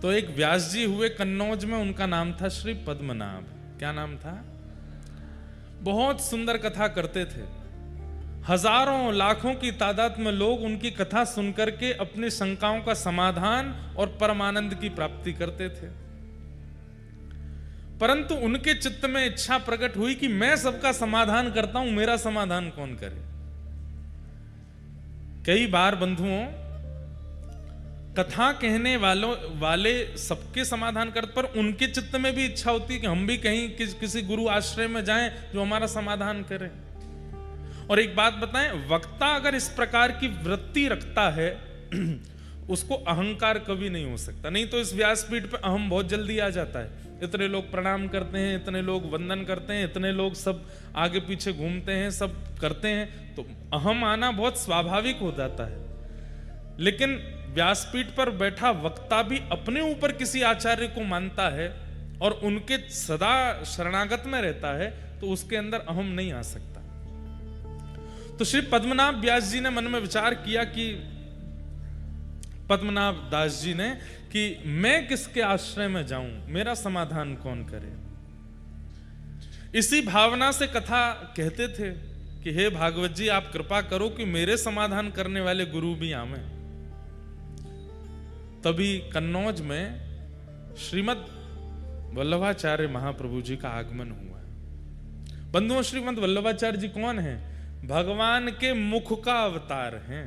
तो एक व्यास जी हुए कन्नौज में, उनका नाम था श्री पद्मनाभ। क्या नाम था? बहुत सुंदर कथा करते थे। हजारों लाखों की तादाद में लोग उनकी कथा सुनकर के अपनी शंकाओं का समाधान और परमानंद की प्राप्ति करते थे। परंतु उनके चित्त में इच्छा प्रकट हुई कि मैं सबका समाधान करता हूं, मेरा समाधान कौन करे। कई बार बंधुओं, कथा कहने वाले सबके समाधान करते, पर उनके चित्त में भी इच्छा होती है कि हम भी कहीं किसी गुरु आश्रय में जाएं जो हमारा समाधान करे। और एक बात बताएं, वक्ता अगर इस प्रकार की वृत्ति रखता है उसको अहंकार कभी नहीं हो सकता। नहीं तो इस व्यासपीठ पे अहम बहुत जल्दी आ जाता है। इतने लोग प्रणाम करते हैं, इतने लोग वंदन करते हैं, इतने लोग सब आगे पीछे घूमते हैं, सब करते हैं, तो अहम आना बहुत स्वाभाविक हो जाता है। लेकिन व्यासपीठ पर बैठा वक्ता भी अपने ऊपर किसी आचार्य को मानता है और उनके सदा शरणागत में रहता है, तो उसके अंदर अहम नहीं आ सकता। तो श्री पद्मनाभ व्यास जी ने मन में विचार किया कि पद्मनाभ दास जी ने कि मैं किसके आश्रय में जाऊं, मेरा समाधान कौन करे। इसी भावना से कथा कहते थे कि हे भागवत जी, आप कृपा करो कि मेरे समाधान करने वाले गुरु भी आवे। तभी कन्नौज में श्रीमद वल्लभाचार्य महाप्रभु जी का आगमन हुआ। बंधुओं, श्रीमद वल्लभाचार्य जी कौन हैं? भगवान के मुख का अवतार हैं।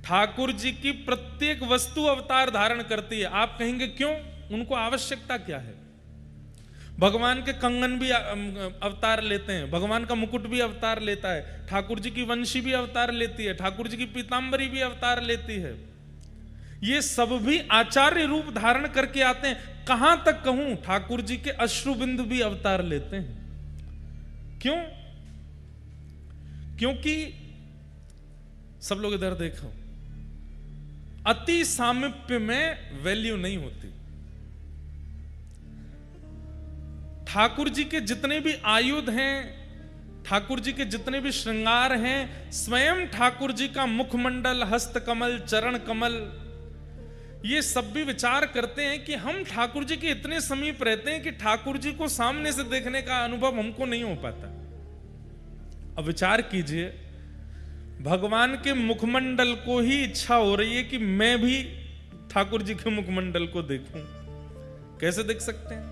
ठाकुर जी की प्रत्येक वस्तु अवतार धारण करती है। आप कहेंगे क्यों? उनको आवश्यकता क्या है? भगवान के कंगन भी अवतार लेते हैं, भगवान का मुकुट भी अवतार लेता है, ठाकुर जी की वंशी भी अवतार लेती है, ठाकुर जी की पीतांबरी भी अवतार लेती है। ये सब भी आचार्य रूप धारण करके आते हैं। कहां तक कहूं, ठाकुर जी के अश्रुबिंदु भी अवतार लेते हैं। क्यों? क्योंकि सब लोग इधर देखो, अति सामीप्य में वैल्यू नहीं होती। ठाकुर जी के जितने भी आयुध हैं, ठाकुर जी के जितने भी श्रृंगार हैं, स्वयं ठाकुर जी का मुखमंडल, हस्त कमल, चरण कमल, ये सब भी विचार करते हैं कि हम ठाकुर जी के इतने समीप रहते हैं कि ठाकुर जी को सामने से देखने का अनुभव हमको नहीं हो पाता। अब विचार कीजिए, भगवान के मुखमंडल को ही इच्छा हो रही है कि मैं भी ठाकुर जी के मुखमंडल को देखूं। कैसे देख सकते हैं?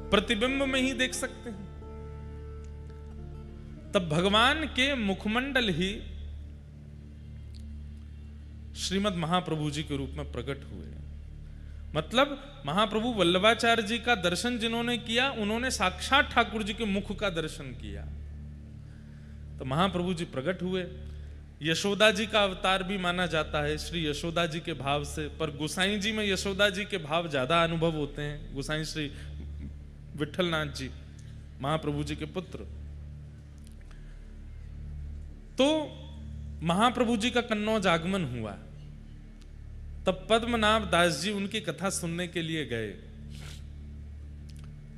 प्रतिबिंब में ही देख सकते हैं। तब भगवान के मुखमंडल ही श्रीमद महाप्रभु जी के रूप में प्रकट हुए। मतलब महाप्रभु वल्लभाचार्य जी का दर्शन जिन्होंने किया, उन्होंने साक्षात ठाकुर जी के मुख का दर्शन किया। तो महाप्रभु जी प्रकट हुए। यशोदा जी का अवतार भी माना जाता है, श्री यशोदा जी के भाव से, पर गोसाई जी में यशोदा जी के भाव ज्यादा अनुभव होते हैं। गोसाई श्री विठलनाथ जी महाप्रभु जी के पुत्र। तो महाप्रभु जी का कन्नौज आगमन हुआ। तब पद्मनाभ दास जी उनकी कथा सुनने के लिए गए।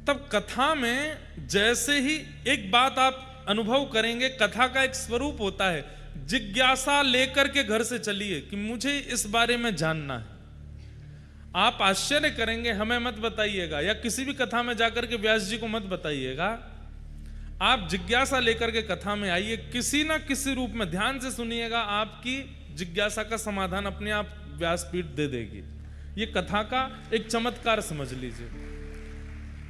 तब कथा में जैसे ही एक बात आप अनुभव करेंगे, कथा का एक स्वरूप होता है, जिज्ञासा लेकर के घर से चलिए कि मुझे इस बारे में जानना है। आप आश्चर्य करेंगे, हमें मत बताइएगा, या किसी भी कथा में जाकर के व्यास जी को मत बताइएगा। आप जिज्ञासा लेकर के कथा में आइए, किसी ना किसी रूप में ध्यान से सुनिएगा, आपकी जिज्ञासा का समाधान अपने आप व्यासपीठ दे देगी। ये कथा का एक चमत्कार समझ लीजिए।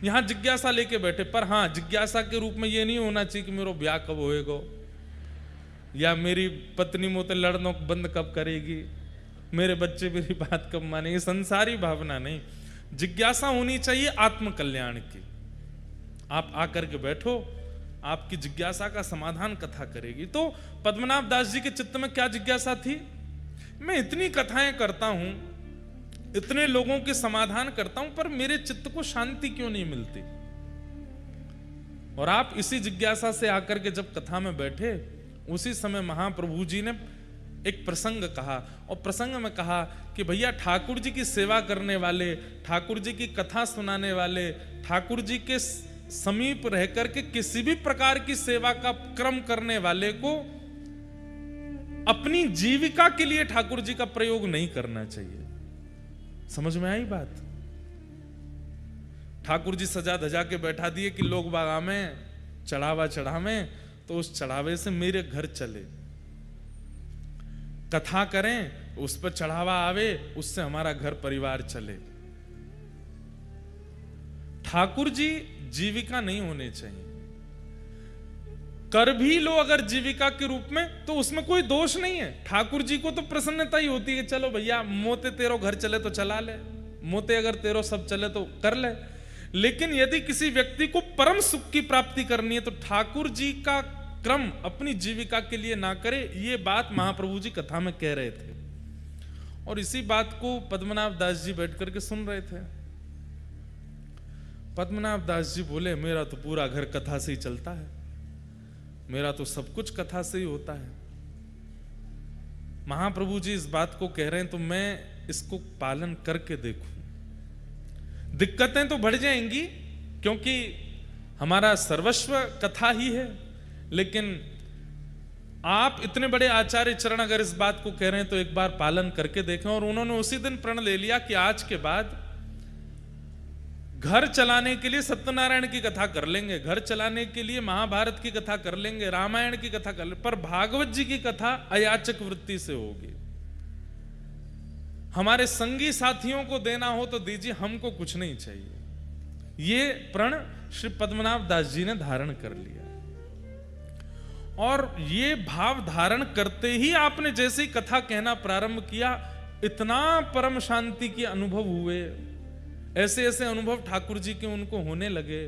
यहां जिज्ञासा लेके बैठे, पर हां, जिज्ञासा के रूप में ये नहीं होना चाहिए कि मेरा ब्याह कब होएगा, या मेरी पत्नी मोते लड़ना बंद कब करेगी, मेरे बच्चे मेरी बात कब मानेंगे। संसारी भावना नहीं, जिज्ञासा होनी चाहिए आत्म कल्याण की। आप आकर के बैठो, आपकी जिज्ञासा का समाधान कथा करेगी। तो पद्मनाभ दास जी के चित्त में क्या जिज्ञासा थी? मैं इतनी कथाएं करता हूं, इतने लोगों के समाधान करता हूं, पर मेरे चित्त को शांति क्यों नहीं मिलती? और आप इसी जिज्ञासा से आकर के जब कथा में बैठे, उसी समय महाप्रभु जी ने एक प्रसंग कहा, और प्रसंग में कहा कि भैया, ठाकुर जी की सेवा करने वाले, ठाकुर जी की कथा सुनाने वाले, ठाकुर जी के समीप रहकर के किसी भी प्रकार की सेवा का क्रम करने वाले को अपनी जीविका के लिए ठाकुर जी का प्रयोग नहीं करना चाहिए। समझ में आई बात? ठाकुर जी सजा धजा के बैठा दिए कि लोग बागा में चढ़ावा चढ़ावे, तो उस चढ़ावे से मेरे घर चले, कथा करें, उस पर चढ़ावा आवे, उससे हमारा घर परिवार चले। ठाकुर जी जीविका नहीं होने चाहिए। कर भी लो अगर जीविका के रूप में तो उसमें कोई दोष नहीं है। ठाकुर जी को तो प्रसन्नता ही होती है, चलो भैया मोते तेरो घर चले तो चला ले, मोते अगर तेरो सब चले तो कर ले। लेकिन यदि किसी व्यक्ति को परम सुख की प्राप्ति करनी है तो ठाकुर जी का क्रम अपनी जीविका के लिए ना करे। ये बात महाप्रभु जी कथा में कह रहे थे, और इसी बात को पद्मनाभ दास जी बैठ करके सुन रहे थे। पद्मनाभ दास जी बोले, मेरा तो पूरा घर कथा से ही चलता है, मेरा तो सब कुछ कथा से ही होता है। महाप्रभु जी इस बात को कह रहे हैं तो मैं इसको पालन करके देखूं। दिक्कतें तो बढ़ जाएंगी क्योंकि हमारा सर्वस्व कथा ही है, लेकिन आप इतने बड़े आचार्य चरण अगर इस बात को कह रहे हैं तो एक बार पालन करके देखें। और उन्होंने उसी दिन प्रण ले लिया कि आज के बाद घर चलाने के लिए सत्यनारायण की कथा कर लेंगे, घर चलाने के लिए महाभारत की कथा कर लेंगे, रामायण की कथा कर लेंगे, पर भागवत जी की कथा अयाचक वृत्ति से होगी। हमारे संगी साथियों को देना हो तो दीजिए, हमको कुछ नहीं चाहिए। ये प्रण श्री पद्मनाभ दास जी ने धारण कर लिया। और ये भाव धारण करते ही आपने जैसे ही कथा कहना प्रारंभ किया, इतना परम शांति के अनुभव हुए, ऐसे ऐसे अनुभव ठाकुर जी के उनको होने लगे।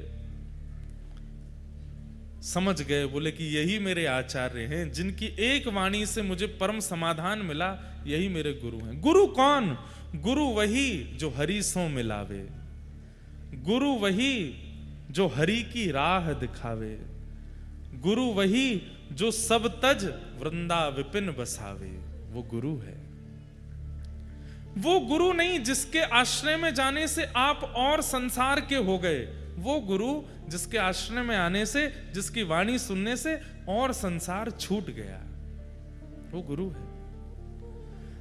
समझ गए, बोले कि यही मेरे आचार्य हैं, जिनकी एक वाणी से मुझे परम समाधान मिला, यही मेरे गुरु हैं। गुरु कौन? गुरु वही जो हरि सो मिलावे, गुरु वही जो हरि की राह दिखावे, गुरु वही जो सब तज वृंदा विपिन बसावे। वो गुरु है। वो गुरु नहीं जिसके आश्रय में जाने से आप और संसार के हो गए, वो गुरु जिसके आश्रय में आने से, जिसकी वाणी सुनने से और संसार छूट गया, वो गुरु है।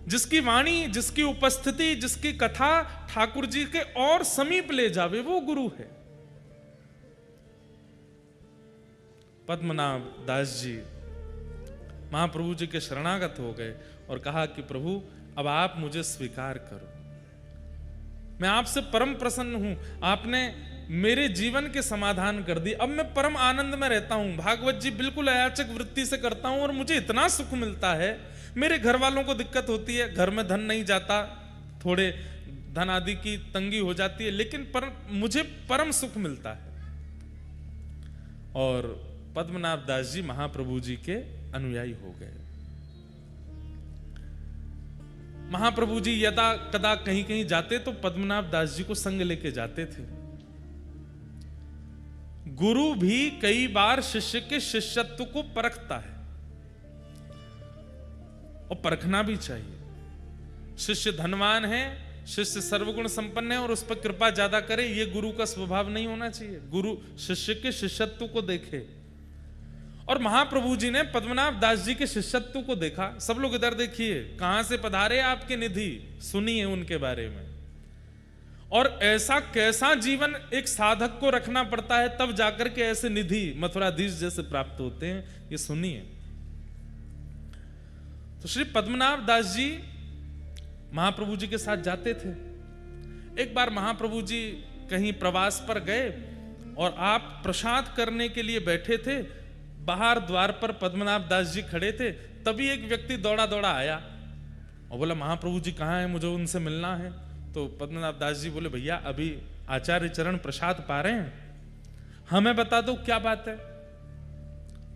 जिसकी वाणी, जिसकी उपस्थिति, जिसकी कथा ठाकुर जी के और समीप ले जावे, वो गुरु है। पद्मनाभ दास जी महाप्रभु जी के शरणागत हो गए और कहा कि प्रभु अब आप मुझे स्वीकार करो, मैं आपसे परम प्रसन्न हूं, आपने मेरे जीवन के समाधान कर दी, अब मैं परम आनंद में रहता हूं, भागवत जी बिल्कुल अयाचक वृत्ति से करता हूं और मुझे इतना सुख मिलता है। मेरे घर वालों को दिक्कत होती है, घर में धन नहीं जाता, थोड़े धन आदि की तंगी हो जाती है, लेकिन मुझे परम सुख मिलता है। और पद्मनाभ दास जी महाप्रभु जी के अनुयायी हो गए। महाप्रभु जी यदा कदा कहीं कहीं जाते तो पद्मनाभ दास जी को संग लेके जाते थे। गुरु भी कई बार शिष्य के शिष्यत्व को परखता है, और परखना भी चाहिए। शिष्य धनवान है, शिष्य सर्वगुण संपन्न है और उस पर कृपा ज्यादा करे, ये गुरु का स्वभाव नहीं होना चाहिए। गुरु शिष्य के शिष्यत्व को देखे। और महाप्रभु जी ने पद्मनाभ दास जी के शिष्यत्व को देखा। सब लोग इधर देखिए, कहां से पधारे आपके निधि, सुनिए उनके बारे में। और ऐसा कैसा जीवन एक साधक को रखना पड़ता है तब जाकर के ऐसे निधि मथुराधीश जैसे प्राप्त होते हैं, ये सुनिए। तो श्री पद्मनाभ दास जी महाप्रभु जी के साथ जाते थे। एक बार महाप्रभु जी कहीं प्रवास पर गए और आप प्रसाद करने के लिए बैठे थे, बाहर द्वार पर पद्मनाभ दास जी खड़े थे। तभी एक व्यक्ति दौड़ा दौड़ा आया और बोला, महाप्रभु जी कहाँ हैं, मुझे उनसे मिलना है। तो पद्मनाभ दास जी बोले, भैया अभी आचार्य चरण प्रसाद पा रहे हैं, हमें बता दो क्या बात है।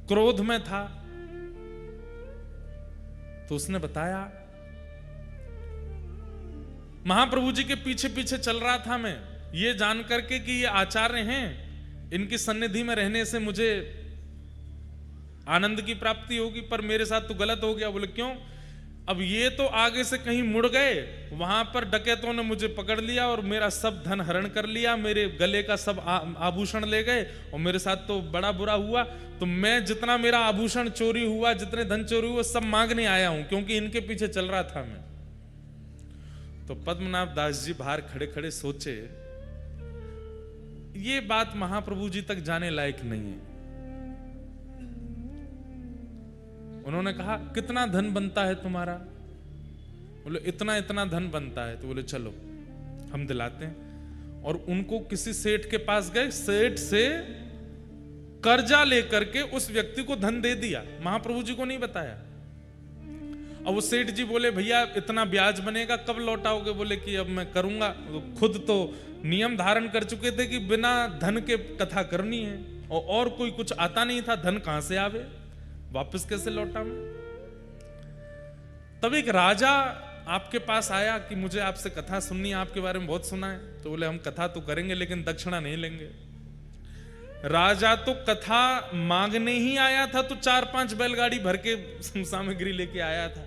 क्रोध में था तो उसने बताया, महाप्रभु जी के पीछे पीछे चल रहा था मैं, ये जान करके कि ये आचार्य हैं, इनकी सन्निधि में रहने से मुझे आनंद की प्राप्ति होगी, पर मेरे साथ तो गलत हो गया। बोले क्यों? अब ये तो आगे से कहीं मुड़ गए, वहां पर डकैतों ने मुझे पकड़ लिया और मेरा सब धन हरण कर लिया, मेरे गले का सब आभूषण ले गए और मेरे साथ तो बड़ा बुरा हुआ। तो मैं जितना मेरा आभूषण चोरी हुआ, जितने धन चोरी हुआ, सब मांगने आया हूं, क्योंकि इनके पीछे चल रहा था मैं। तो पद्मनाभ दास जी बाहर खड़े खड़े सोचे, ये बात महाप्रभु जी तक जाने लायक नहीं है। उन्होंने कहा, कितना धन बनता है तुम्हारा? बोले, इतना इतना धन बनता है। तो बोले, चलो हम दिलाते हैं। और उनको किसी सेठ के पास गए, सेठ से कर्जा लेकर के उस व्यक्ति को धन दे दिया, महाप्रभु जी को नहीं बताया। अब वो सेठ जी बोले, भैया इतना ब्याज बनेगा, कब लौटाओगे? बोले कि अब मैं करूंगा। खुद तो नियम धारण कर चुके थे कि बिना धन के कथा करनी है, और कोई कुछ आता नहीं था, धन कहां से आवे, वापस कैसे लौटा मैं? तब एक राजा आपके पास आया कि मुझे आपसे कथा सुननी है, आपके बारे में बहुत सुना है। तो बोले, हम कथा तो करेंगे लेकिन दक्षिणा नहीं लेंगे। राजा तो कथा मांगने ही आया था, तो 4-5 बैलगाड़ी भर के सामग्री लेके आया था।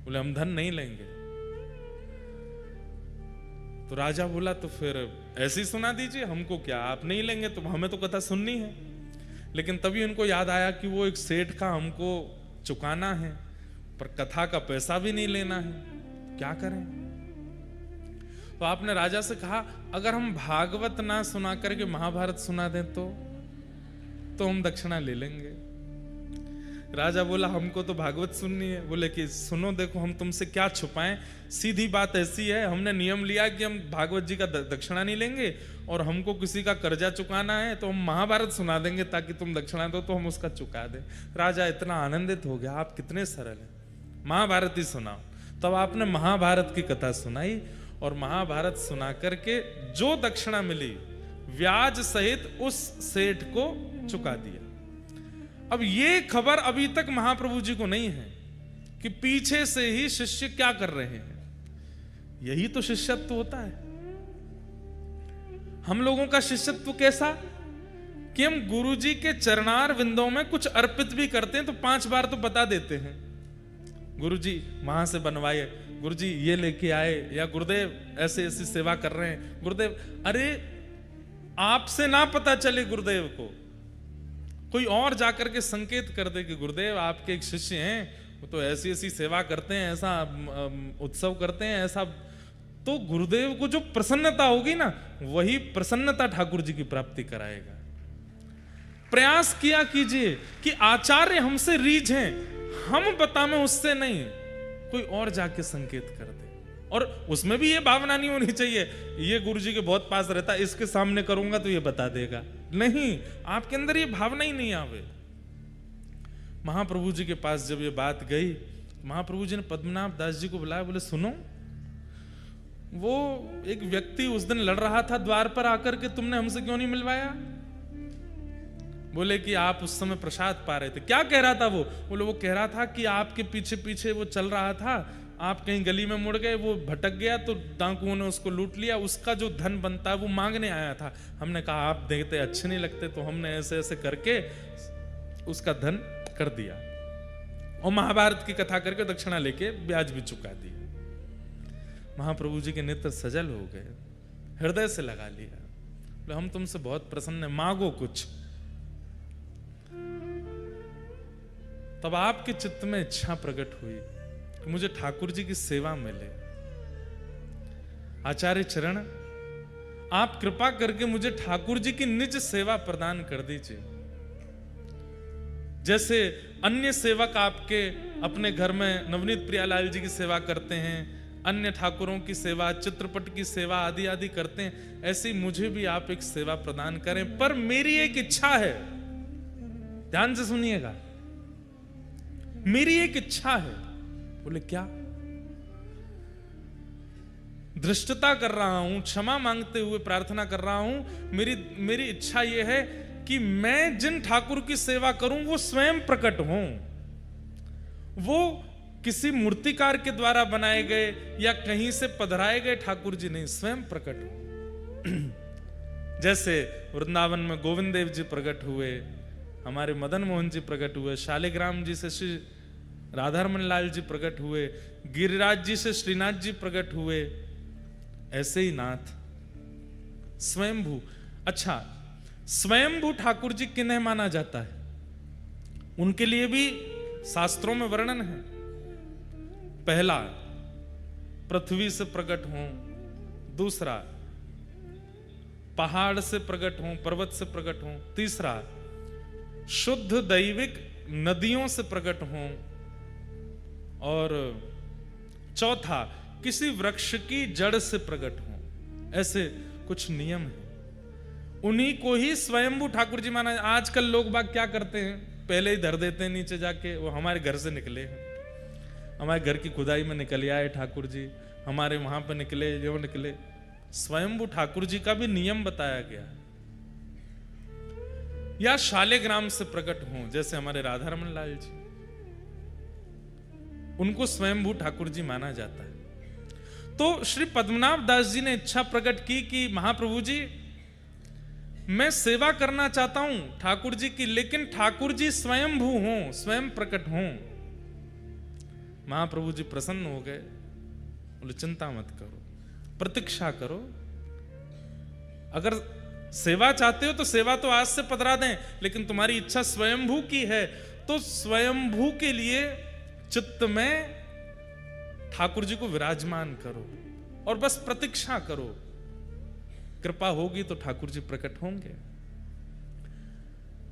बोले, हम धन नहीं लेंगे। तो राजा बोला, तो फिर ऐसे ही सुना दीजिए, हमको क्या, आप नहीं लेंगे तो हमें तो कथा सुननी है। लेकिन तभी उनको याद आया कि वो एक सेठ का हमको चुकाना है, पर कथा का पैसा भी नहीं लेना है, क्या करें? तो आपने राजा से कहा, अगर हम भागवत ना सुना करके महाभारत सुना दें तो हम दक्षिणा ले लेंगे। राजा बोला, हमको तो भागवत सुननी है। बोले कि सुनो, देखो हम तुमसे क्या छुपाएं, सीधी बात ऐसी है, हमने नियम लिया कि हम भागवत जी का दक्षिणा नहीं लेंगे, और हमको किसी का कर्जा चुकाना है तो हम महाभारत सुना देंगे ताकि तुम दक्षिणा दो तो हम उसका चुका दें। राजा इतना आनंदित हो गया, आप कितने सरल हैं, महाभारत ही सुनाओ। तब आपने महाभारत की कथा सुनाई, और महाभारत सुना करके जो दक्षिणा मिली ब्याज सहित उस सेठ को चुका दिया। अब ये खबर अभी तक महाप्रभु जी को नहीं है कि पीछे से ही शिष्य क्या कर रहे हैं। यही तो शिष्यत्व होता है। हम लोगों का शिष्यत्व कैसा कि हम गुरु जी के चरणार विंदों में कुछ अर्पित भी करते हैं तो 5 बार तो बता देते हैं, गुरु जी वहां से बनवाए, गुरु जी ये लेके आए, या गुरुदेव ऐसे ऐसी सेवा कर रहे हैं। गुरुदेव, अरे आपसे ना पता चले गुरुदेव को, कोई और जाकर के संकेत कर दे कि गुरुदेव आपके एक शिष्य हैं, वो तो ऐसी ऐसी सेवा करते हैं, ऐसा उत्सव करते हैं, ऐसा, तो गुरुदेव को जो प्रसन्नता होगी ना, वही प्रसन्नता ठाकुर जी की प्राप्ति कराएगा। प्रयास किया कीजिए कि आचार्य हमसे रीझ हैं, हम बतावें उससे नहीं, कोई और जाके संकेत कर दे। और उसमें भी ये भावना नहीं होनी चाहिए ये गुरु जी के बहुत पास रहता, इसके सामने करूंगा तो ये बता देगा, नहीं, आपके अंदर ये भावना ही नहीं आवे। महाप्रभु जी के पास जब ये बात गई, महाप्रभु जी ने पद्मनाभ दास जी को बुलाया, बोले सुनो, वो एक व्यक्ति उस दिन लड़ रहा था द्वार पर आकर के, तुमने हमसे क्यों नहीं मिलवाया? बोले कि आप उस समय प्रसाद पा रहे थे। क्या कह रहा था वो? बोले वो कह रहा था कि आपके पीछे पीछे वो चल रहा था, आप कहीं गली में मुड़ गए, वो भटक गया तो डाकुओं ने उसको लूट लिया, उसका जो धन बनता है वो मांगने आया था। हमने कहा आप देते अच्छे नहीं लगते, तो हमने ऐसे ऐसे करके उसका धन कर दिया, और महाभारत की कथा करके दक्षिणा लेके ब्याज भी चुका दिया। महाप्रभु जी के नेत्र सजल हो गए, हृदय से लगा लिया, बोले हम तुमसे बहुत प्रसन्न हैं, मांगो कुछ। तब आपके चित्त में इच्छा प्रकट हुई कि मुझे ठाकुर जी की सेवा मिले। आचार्य चरण, आप कृपा करके मुझे ठाकुर जी की निज सेवा प्रदान कर दीजिए। जैसे अन्य सेवक आपके अपने घर में नवनीत प्रियालाल जी की सेवा करते हैं, अन्य ठाकुरों की सेवा, चित्रपट की सेवा आदि आदि करते हैं, ऐसे ही मुझे भी आप एक सेवा प्रदान करें। पर मेरी एक इच्छा है, ध्यान से सुनिएगा, मेरी एक इच्छा है। बोले क्या? धृष्टता कर रहा हूं, क्षमा मांगते हुए प्रार्थना कर रहा हूं, मेरी इच्छा यह है कि मैं जिन ठाकुर की सेवा करूं वो स्वयं प्रकट हों, वो किसी मूर्तिकार के द्वारा बनाए गए या कहीं से पधराए गए ठाकुर जी नहीं, स्वयं प्रकट हो। जैसे वृंदावन में गोविंद देव जी प्रकट हुए, हमारे मदन मोहन जी प्रकट हुए, शालिग्राम जी से श्री राधारमन लाल जी प्रकट हुए, गिरिराज जी से श्रीनाथ जी प्रकट हुए, ऐसे ही नाथ स्वयंभू। अच्छा, स्वयंभू ठाकुर जी किन्हें माना जाता है? उनके लिए भी शास्त्रों में वर्णन है। पहला, पृथ्वी से प्रकट हों, दूसरा पहाड़ से प्रकट हों, पर्वत से प्रकट हों, तीसरा शुद्ध दैविक नदियों से प्रकट हों, और चौथा किसी वृक्ष की जड़ से प्रकट हों। ऐसे कुछ नियम हैं, उन्हीं को ही स्वयंभू ठाकुर जी माना। आजकल लोग बाग क्या करते हैं, पहले ही धर देते हैं नीचे जाके, वो हमारे घर से निकले हैं, हमारे घर की खुदाई में निकल आए ठाकुर जी, हमारे वहां पे निकले, जो निकले। स्वयंभू ठाकुर जी का भी नियम बताया गया। या शालिग्राम से प्रकट हों, जैसे हमारे राधा रमन लाल जी, उनको स्वयंभू ठाकुर जी माना जाता है। तो श्री पद्मनाभ दास जी ने इच्छा प्रकट की कि महाप्रभु जी, मैं सेवा करना चाहता हूं ठाकुर जी की, लेकिन ठाकुर जी स्वयंभू हों, स्वयं प्रकट हों। महाप्रभु जी प्रसन्न हो गए, बोले चिंता मत करो, प्रतीक्षा करो। अगर सेवा चाहते हो तो सेवा तो आज से पधरा दें, लेकिन तुम्हारी इच्छा स्वयंभू की है तो स्वयंभू के लिए चित्त में ठाकुर जी को विराजमान करो और बस प्रतीक्षा करो, कृपा होगी तो ठाकुर जी प्रकट होंगे।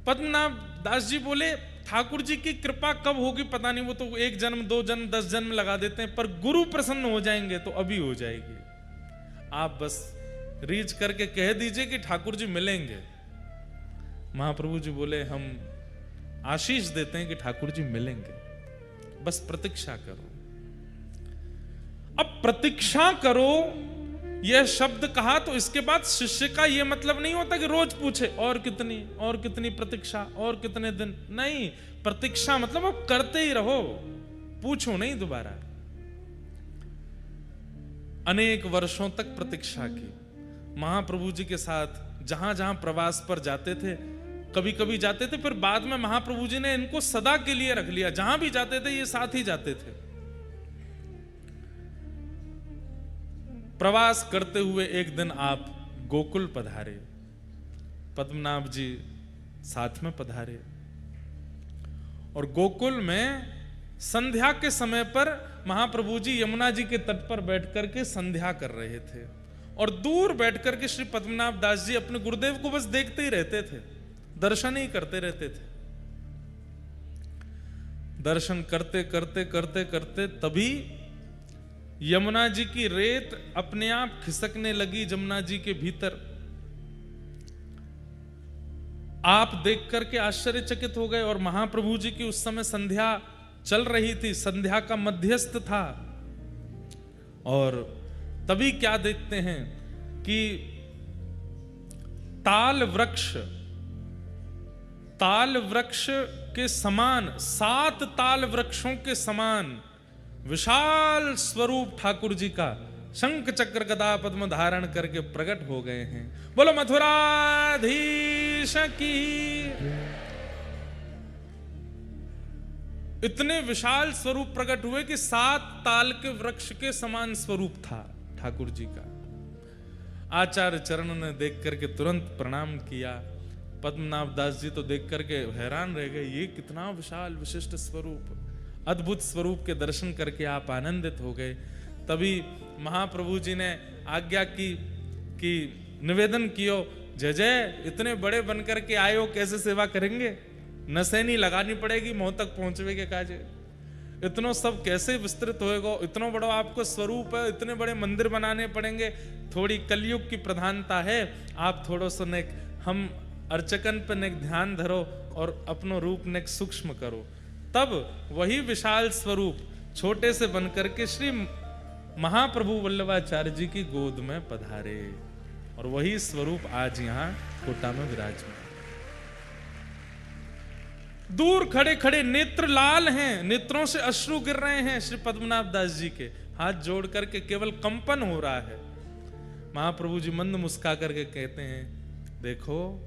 पद्मनाभ दास जी बोले ठाकुर जी की कृपा कब होगी पता नहीं, वो तो 1 जन्म 2 जन्म 10 जन्म लगा देते हैं, पर गुरु प्रसन्न हो जाएंगे तो अभी हो जाएगी। आप बस रीच करके कह दीजिए कि ठाकुर जी मिलेंगे। महाप्रभु जी बोले हम आशीष देते हैं कि ठाकुर जी मिलेंगे, बस प्रतीक्षा करो। अब प्रतीक्षा करो यह शब्द कहा तो इसके बाद शिष्य का यह मतलब नहीं होता कि रोज पूछे और कितनी प्रतीक्षा और कितने दिन, नहीं। प्रतीक्षा मतलब अब करते ही रहो, पूछो नहीं दोबारा। अनेक वर्षों तक प्रतीक्षा की। महाप्रभु जी के साथ जहां जहां प्रवास पर जाते थे, कभी कभी जाते थे, फिर बाद में महाप्रभु जी ने इनको सदा के लिए रख लिया, जहां भी जाते थे ये साथ ही जाते थे। प्रवास करते हुए एक दिन आप गोकुल पधारे, पद्मनाभ जी साथ में पधारे, और गोकुल में संध्या के समय पर महाप्रभु जी यमुना जी के तट पर बैठ करके संध्या कर रहे थे, और दूर बैठ करके श्री पद्मनाभ दास जी अपने गुरुदेव को बस देखते ही रहते थे, दर्शन ही करते रहते थे। दर्शन करते करते करते करते तभी यमुना जी की रेत अपने आप खिसकने लगी जमुना जी के भीतर। आप देख करके आश्चर्यचकित हो गए, और महाप्रभु जी की उस समय संध्या चल रही थी, संध्या का मध्यस्थ था। और तभी क्या देखते हैं कि ताल वृक्ष के समान, 7 ताल वृक्षों के समान विशाल स्वरूप ठाकुर जी का शंख चक्र गदा पद्म धारण करके प्रकट हो गए हैं। बोलो मथुराधीश की। इतने विशाल स्वरूप प्रकट हुए कि 7 ताल के वृक्ष के समान स्वरूप था ठाकुर जी का। आचार्य चरण ने देख करके तुरंत प्रणाम किया। पद्मनाभ दास जी तो देख करके हैरान रह गए, ये कितना विशाल विशिष्ट स्वरूप, अद्भुत स्वरूप के दर्शन करके आप आनंदित हो गए। तभी महाप्रभु जी ने आज्ञा की कि निवेदन कियो, जय जय इतने बड़े बनकर के आए हो, कैसे सेवा करेंगे, नसैनी लगानी पड़ेगी, मोह तक पहुंचवे के काजे, इतनो सब कैसे विस्तृत होएगा, इतना बड़ा आपको स्वरूप है, इतने बड़े मंदिर बनाने पड़ेंगे। थोड़ी कलयुग की प्रधानता है, आप थोड़ो सो ने हम अर्चकन पर ने ध्यान धरो और अपनो रूप ने सूक्ष्म करो। तब वही विशाल स्वरूप छोटे से बनकर के श्री महाप्रभु वल्लभाचार्य जी की गोद में पधारे, और वही स्वरूप आज यहाँ कोटा में विराजमान। दूर खड़े खड़े नेत्र लाल हैं, नेत्रों से अश्रु गिर रहे हैं श्री पद्मनाभ दास जी के, हाथ जोड़ करके केवल कंपन हो रहा है। महाप्रभु जी मंद मुस्का करके कहते हैं, देखो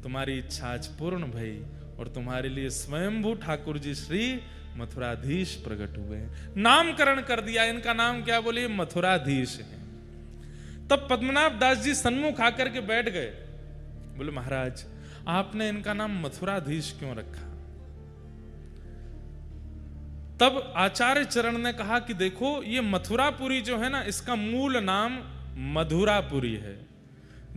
तुम्हारी इच्छा आज पूर्ण भई, और तुम्हारे लिए स्वयंभू ठाकुर जी श्री मथुराधीश प्रकट हुए हैं। नामकरण कर दिया, इनका नाम क्या बोले, मथुराधीश है। तब पद्मनाभ दास जी सन्मुख आकर के बैठ गए, बोले महाराज आपने इनका नाम मथुराधीश क्यों रखा। तब आचार्य चरण ने कहा कि देखो ये मथुरापुरी जो है ना, इसका मूल नाम मधुरापुरी है।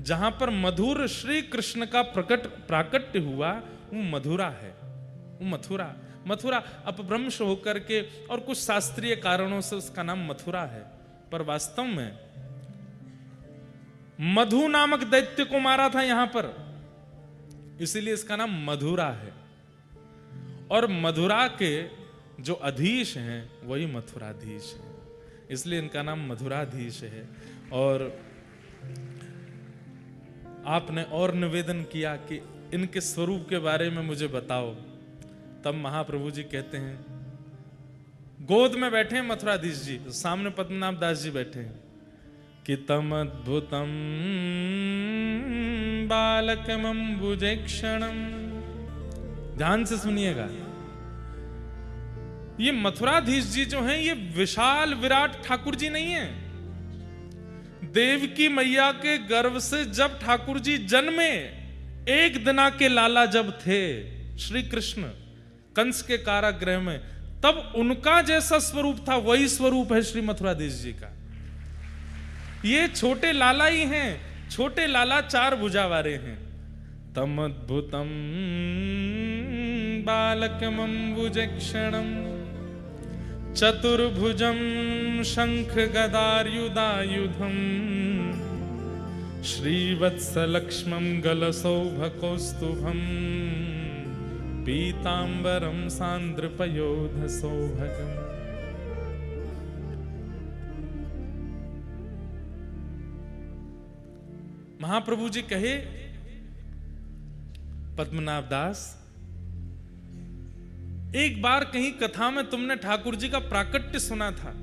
जहां पर मधुर श्री कृष्ण का प्राकट्य हुआ वो मधुरा है, वो मथुरा अपभ्रंश होकर के और कुछ शास्त्रीय कारणों से उसका नाम मथुरा है, पर वास्तव में मधु नामक दैत्य को मारा था यहां पर, इसीलिए इसका नाम मधुरा है। और मधुरा के जो अधीश हैं वही मथुराधीश हैं, इसलिए इनका नाम मधुराधीश है। और आपने और निवेदन किया कि इनके स्वरूप के बारे में मुझे बताओ, तब महाप्रभु जी कहते हैं, गोद में बैठे हैं मथुराधीश जी, सामने पद्मनाभ दास जी बैठे हैं, कि तम अद्भुतम बालकमंबुजेक्षणम। ध्यान से सुनिएगा, ये मथुराधीश जी जो हैं ये विशाल विराट ठाकुर जी नहीं है। देवकी मैया के गर्भ से जब ठाकुर जी जन्मे, एक दिना के लाला जब थे श्री कृष्ण कंस के कारागृह में, तब उनका जैसा स्वरूप था वही स्वरूप है श्री मथुराधीश जी का। ये छोटे लाला ही हैं, छोटे लाला 4 भुजा वाले हैं। तम अद्भुतम बालकमंबुजेक्षणम चतुर्भुजम शंख गदायुधायुधम श्रीवत्सलक्ष्मं गलसौभकौस्तुभम पीतांबरम सांद्रपयोधसौभगम। महाप्रभु जी कहे, पद्मनाभ दास, एक बार कहीं कथा में तुमने ठाकुर जी का प्राकट्य सुना था,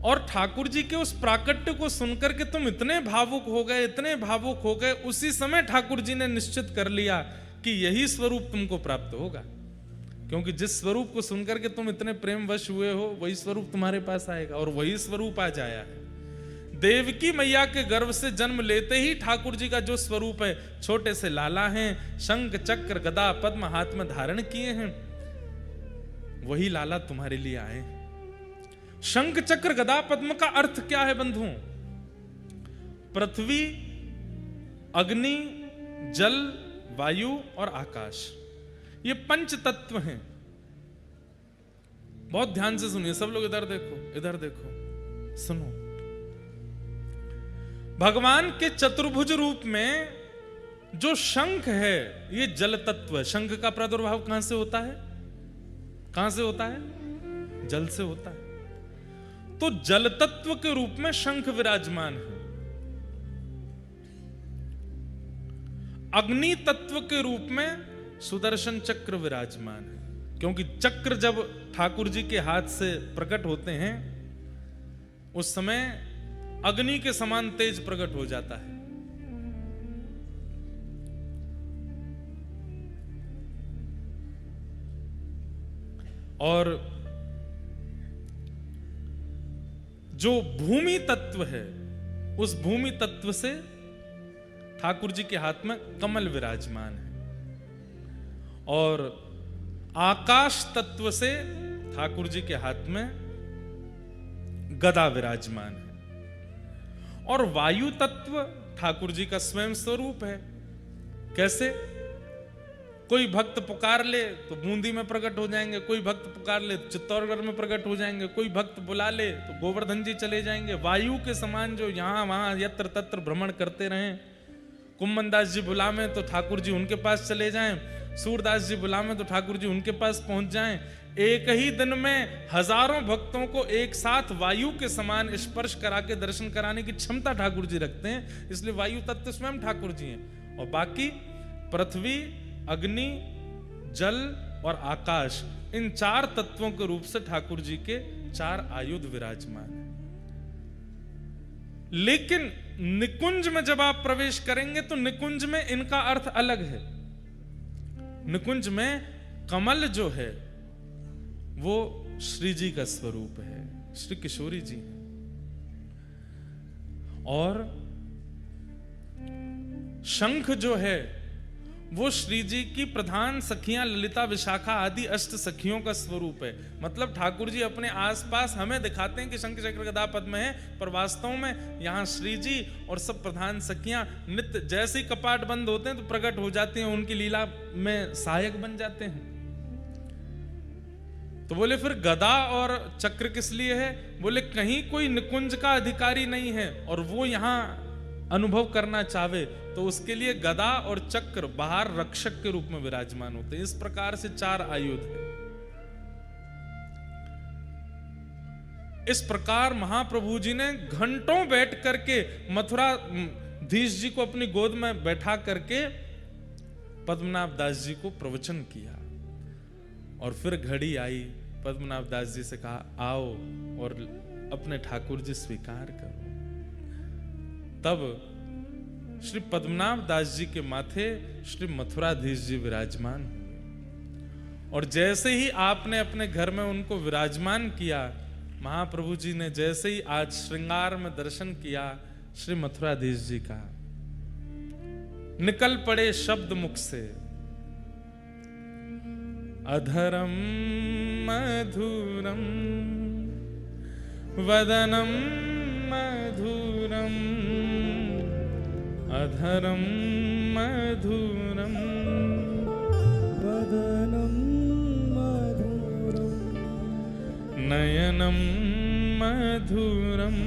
और ठाकुर जी के उस प्राकट्य को सुनकर के तुम इतने भावुक हो गए, इतने भावुक हो गए, उसी समय ठाकुर जी ने निश्चित कर लिया कि यही स्वरूप तुमको प्राप्त होगा, क्योंकि जिस स्वरूप को सुनकर के तुम इतने प्रेमवश हुए हो वही स्वरूप तुम्हारे पास आएगा, और वही स्वरूप आज आया है। देवकी मैया के गर्भ से जन्म लेते ही ठाकुर जी का जो स्वरूप है, छोटे से लाला हैं, शंख चक्र गदा पद्म हाथ में धारण किए हैं, वही लाला तुम्हारे लिए आए। शंख चक्र गदा पद्म का अर्थ क्या है बंधुओं? पृथ्वी, अग्नि, जल, वायु और आकाश, ये 5 तत्व हैं। बहुत ध्यान से सुनिए सब लोग, इधर देखो, इधर देखो, सुनो। भगवान के चतुर्भुज रूप में जो शंख है ये जल तत्व है। शंख का प्रादुर्भाव कहां से होता है? कहां से होता है? जल से होता है। तो जल तत्व के रूप में शंख विराजमान है। अग्नि तत्व के रूप में सुदर्शन चक्र विराजमान है, क्योंकि चक्र जब ठाकुर जी के हाथ से प्रकट होते हैं उस समय अग्नि के समान तेज प्रकट हो जाता है। और जो भूमि तत्व है, उस भूमि तत्व से ठाकुर जी के हाथ में कमल विराजमान है, और आकाश तत्व से ठाकुर जी के हाथ में गदा विराजमान है, और वायु तत्व ठाकुर जी का स्वयं स्वरूप है। कैसे? कोई भक्त पुकार ले तो बूंदी में प्रकट हो जाएंगे, कोई भक्त पुकार ले तो चित्तौड़गढ़ में प्रकट हो जाएंगे, कोई भक्त बुला ले तो गोवर्धन जी चले जाएंगे। वायु के समान जो यहां वहां यत्र तत्र भ्रमण करते रहें। कुम्मनदास जी बुला में तो ठाकुर जी उनके पास चले जाएं, सूरदास जी बुला में तो ठाकुर जी उनके पास पहुंच जाएं। एक ही दिन में हजारों भक्तों को एक साथ वायु के समान स्पर्श करा के दर्शन कराने की क्षमता ठाकुर जी रखते हैं, इसलिए वायु तत्व स्वयं ठाकुर जी हैं। और बाकी पृथ्वी, अग्नि, जल और आकाश, इन 4 तत्वों के रूप से ठाकुर जी के 4 आयुध विराजमान है। लेकिन निकुंज में जब आप प्रवेश करेंगे तो निकुंज में इनका अर्थ अलग है। निकुंज में कमल जो है वो श्री जी का स्वरूप है, श्री किशोरी जी, और शंख जो है वो श्री जी की प्रधान सखियां ललिता विशाखा आदि अष्ट सखियों का स्वरूप है। मतलब ठाकुर जी अपने आसपास हमें दिखाते हैं कि शंख चक्र गदा पद्म है, पर वास्तव में यहाँ श्री जी और सब प्रधान सखियां नित्य जैसे ही कपाट बंद होते हैं तो प्रकट हो जाती हैं, उनकी लीला में सहायक बन जाते हैं। तो बोले फिर गदा और चक्र किस लिए है? बोले कहीं कोई निकुंज का अधिकारी नहीं है और वो यहाँ अनुभव करना चाहे तो उसके लिए गदा और चक्र बाहर रक्षक के रूप में विराजमान होते हैं। इस प्रकार से 4 आयुध है। इस प्रकार महाप्रभु जी ने घंटों बैठ करके मथुराधीश जी को अपनी गोद में बैठा करके पद्मनाभ दास जी को प्रवचन किया। और फिर घड़ी आई, पद्मनाभ दास जी से कहा आओ और अपने ठाकुर जी स्वीकार करो। तब श्री पद्मनाभ दास जी के माथे श्री मथुराधीश जी विराजमान हुए। और जैसे ही आपने अपने घर में उनको विराजमान किया, महाप्रभु जी ने जैसे ही आज श्रृंगार में दर्शन किया श्री मथुराधीश जी का, निकल पड़े शब्द मुख से, अधरम मधुरम वदनम मधुरम, अधरम मधुरम वदनं मधुरं, नयनम मधुरम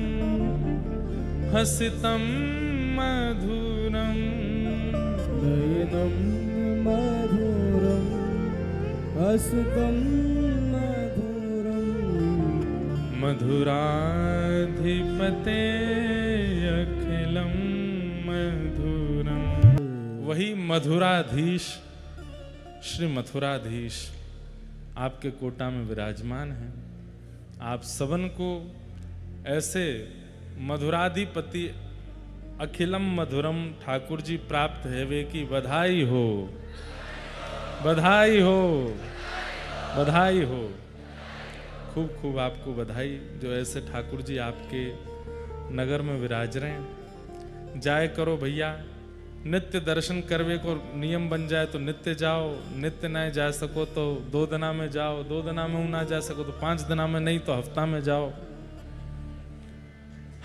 हसितं मधुरम, नयनं मधुरं हसितं मधुरं, मधुराधिपते अखिलम मधुरम। वही मधुराधीश श्री मथुराधीश आपके कोटा में विराजमान है। आप सबन को ऐसे मधुराधिपति अखिलम मधुरम ठाकुर जी प्राप्त है वे की बधाई हो, बधाई हो, बधाई हो। खूब खूब आपको बधाई जो ऐसे ठाकुर जी आपके नगर में विराज रहे हैं। जाए करो भैया, नित्य दर्शन करवे को नियम बन जाए तो नित्य जाओ, नित्य नहीं जा सको तो 2 दिना में जाओ, 2 दिना में ना जा सको तो 5 दिना में, नहीं तो हफ्ता में जाओ।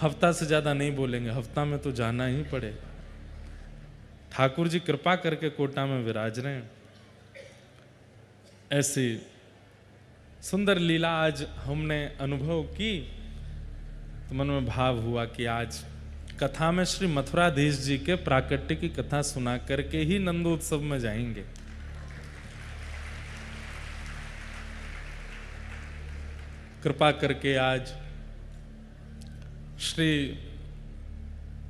हफ्ता से ज्यादा नहीं बोलेंगे, हफ्ता में तो जाना ही पड़ेगा। ठाकुर जी कृपा करके कोटा में विराज रहे हैं। ऐसी सुंदर लीला आज हमने अनुभव की तो मन में भाव हुआ कि आज कथा में श्री मथुराधीश जी के प्राकट्य की कथा सुना करके ही नंदोत्सव में जाएंगे। कृपा करके आज श्री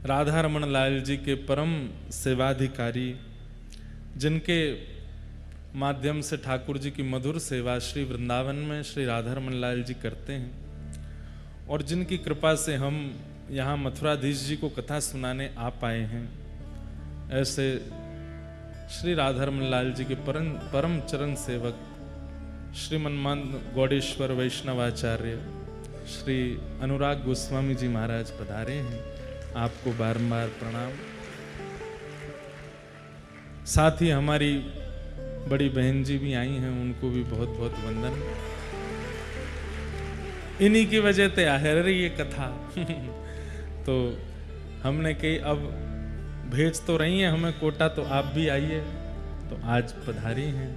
राधा रमन लाल जी के परम सेवाधिकारी, जिनके माध्यम से ठाकुर जी की मधुर सेवा श्री वृंदावन में श्री राधा रमन लाल जी करते हैं और जिनकी कृपा से हम यहाँ मथुराधीश जी को कथा सुनाने आ पाए हैं, ऐसे श्री राधा रमन लाल जी के परम चरण सेवक श्रीमन्मानंद गौड़ेश्वर वैष्णवाचार्य श्री अनुराग गोस्वामी जी महाराज पधारे हैं। आपको बारंबार प्रणाम। साथ ही हमारी बड़ी बहन जी भी आई हैं, उनको भी बहुत बहुत वंदन। इन्हीं की वजह से आ रही ये कथा तो हमने कही अब भेज तो रही हैं हमें कोटा, तो आप भी आइए। तो आज पधारी हैं।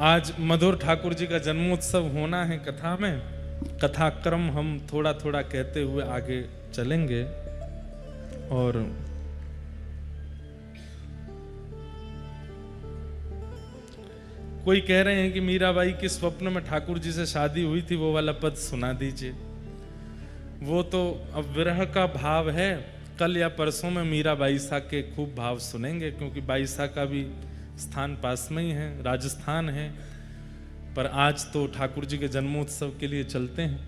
आज मधुर ठाकुर जी का जन्मोत्सव होना है कथा में। कथा क्रम हम थोड़ा थोड़ा कहते हुए आगे चलेंगे। और कोई कह रहे हैं कि मीराबाई के स्वप्न में ठाकुर जी से शादी हुई थी, वो वाला पद सुना दीजिए। वो तो अब विरह का भाव है। कल या परसों में मीरा बाईसा के खूब भाव सुनेंगे, क्योंकि बाईसा का भी स्थान पास में ही है, राजस्थान है। पर आज तो ठाकुर जी के जन्मोत्सव के लिए चलते हैं।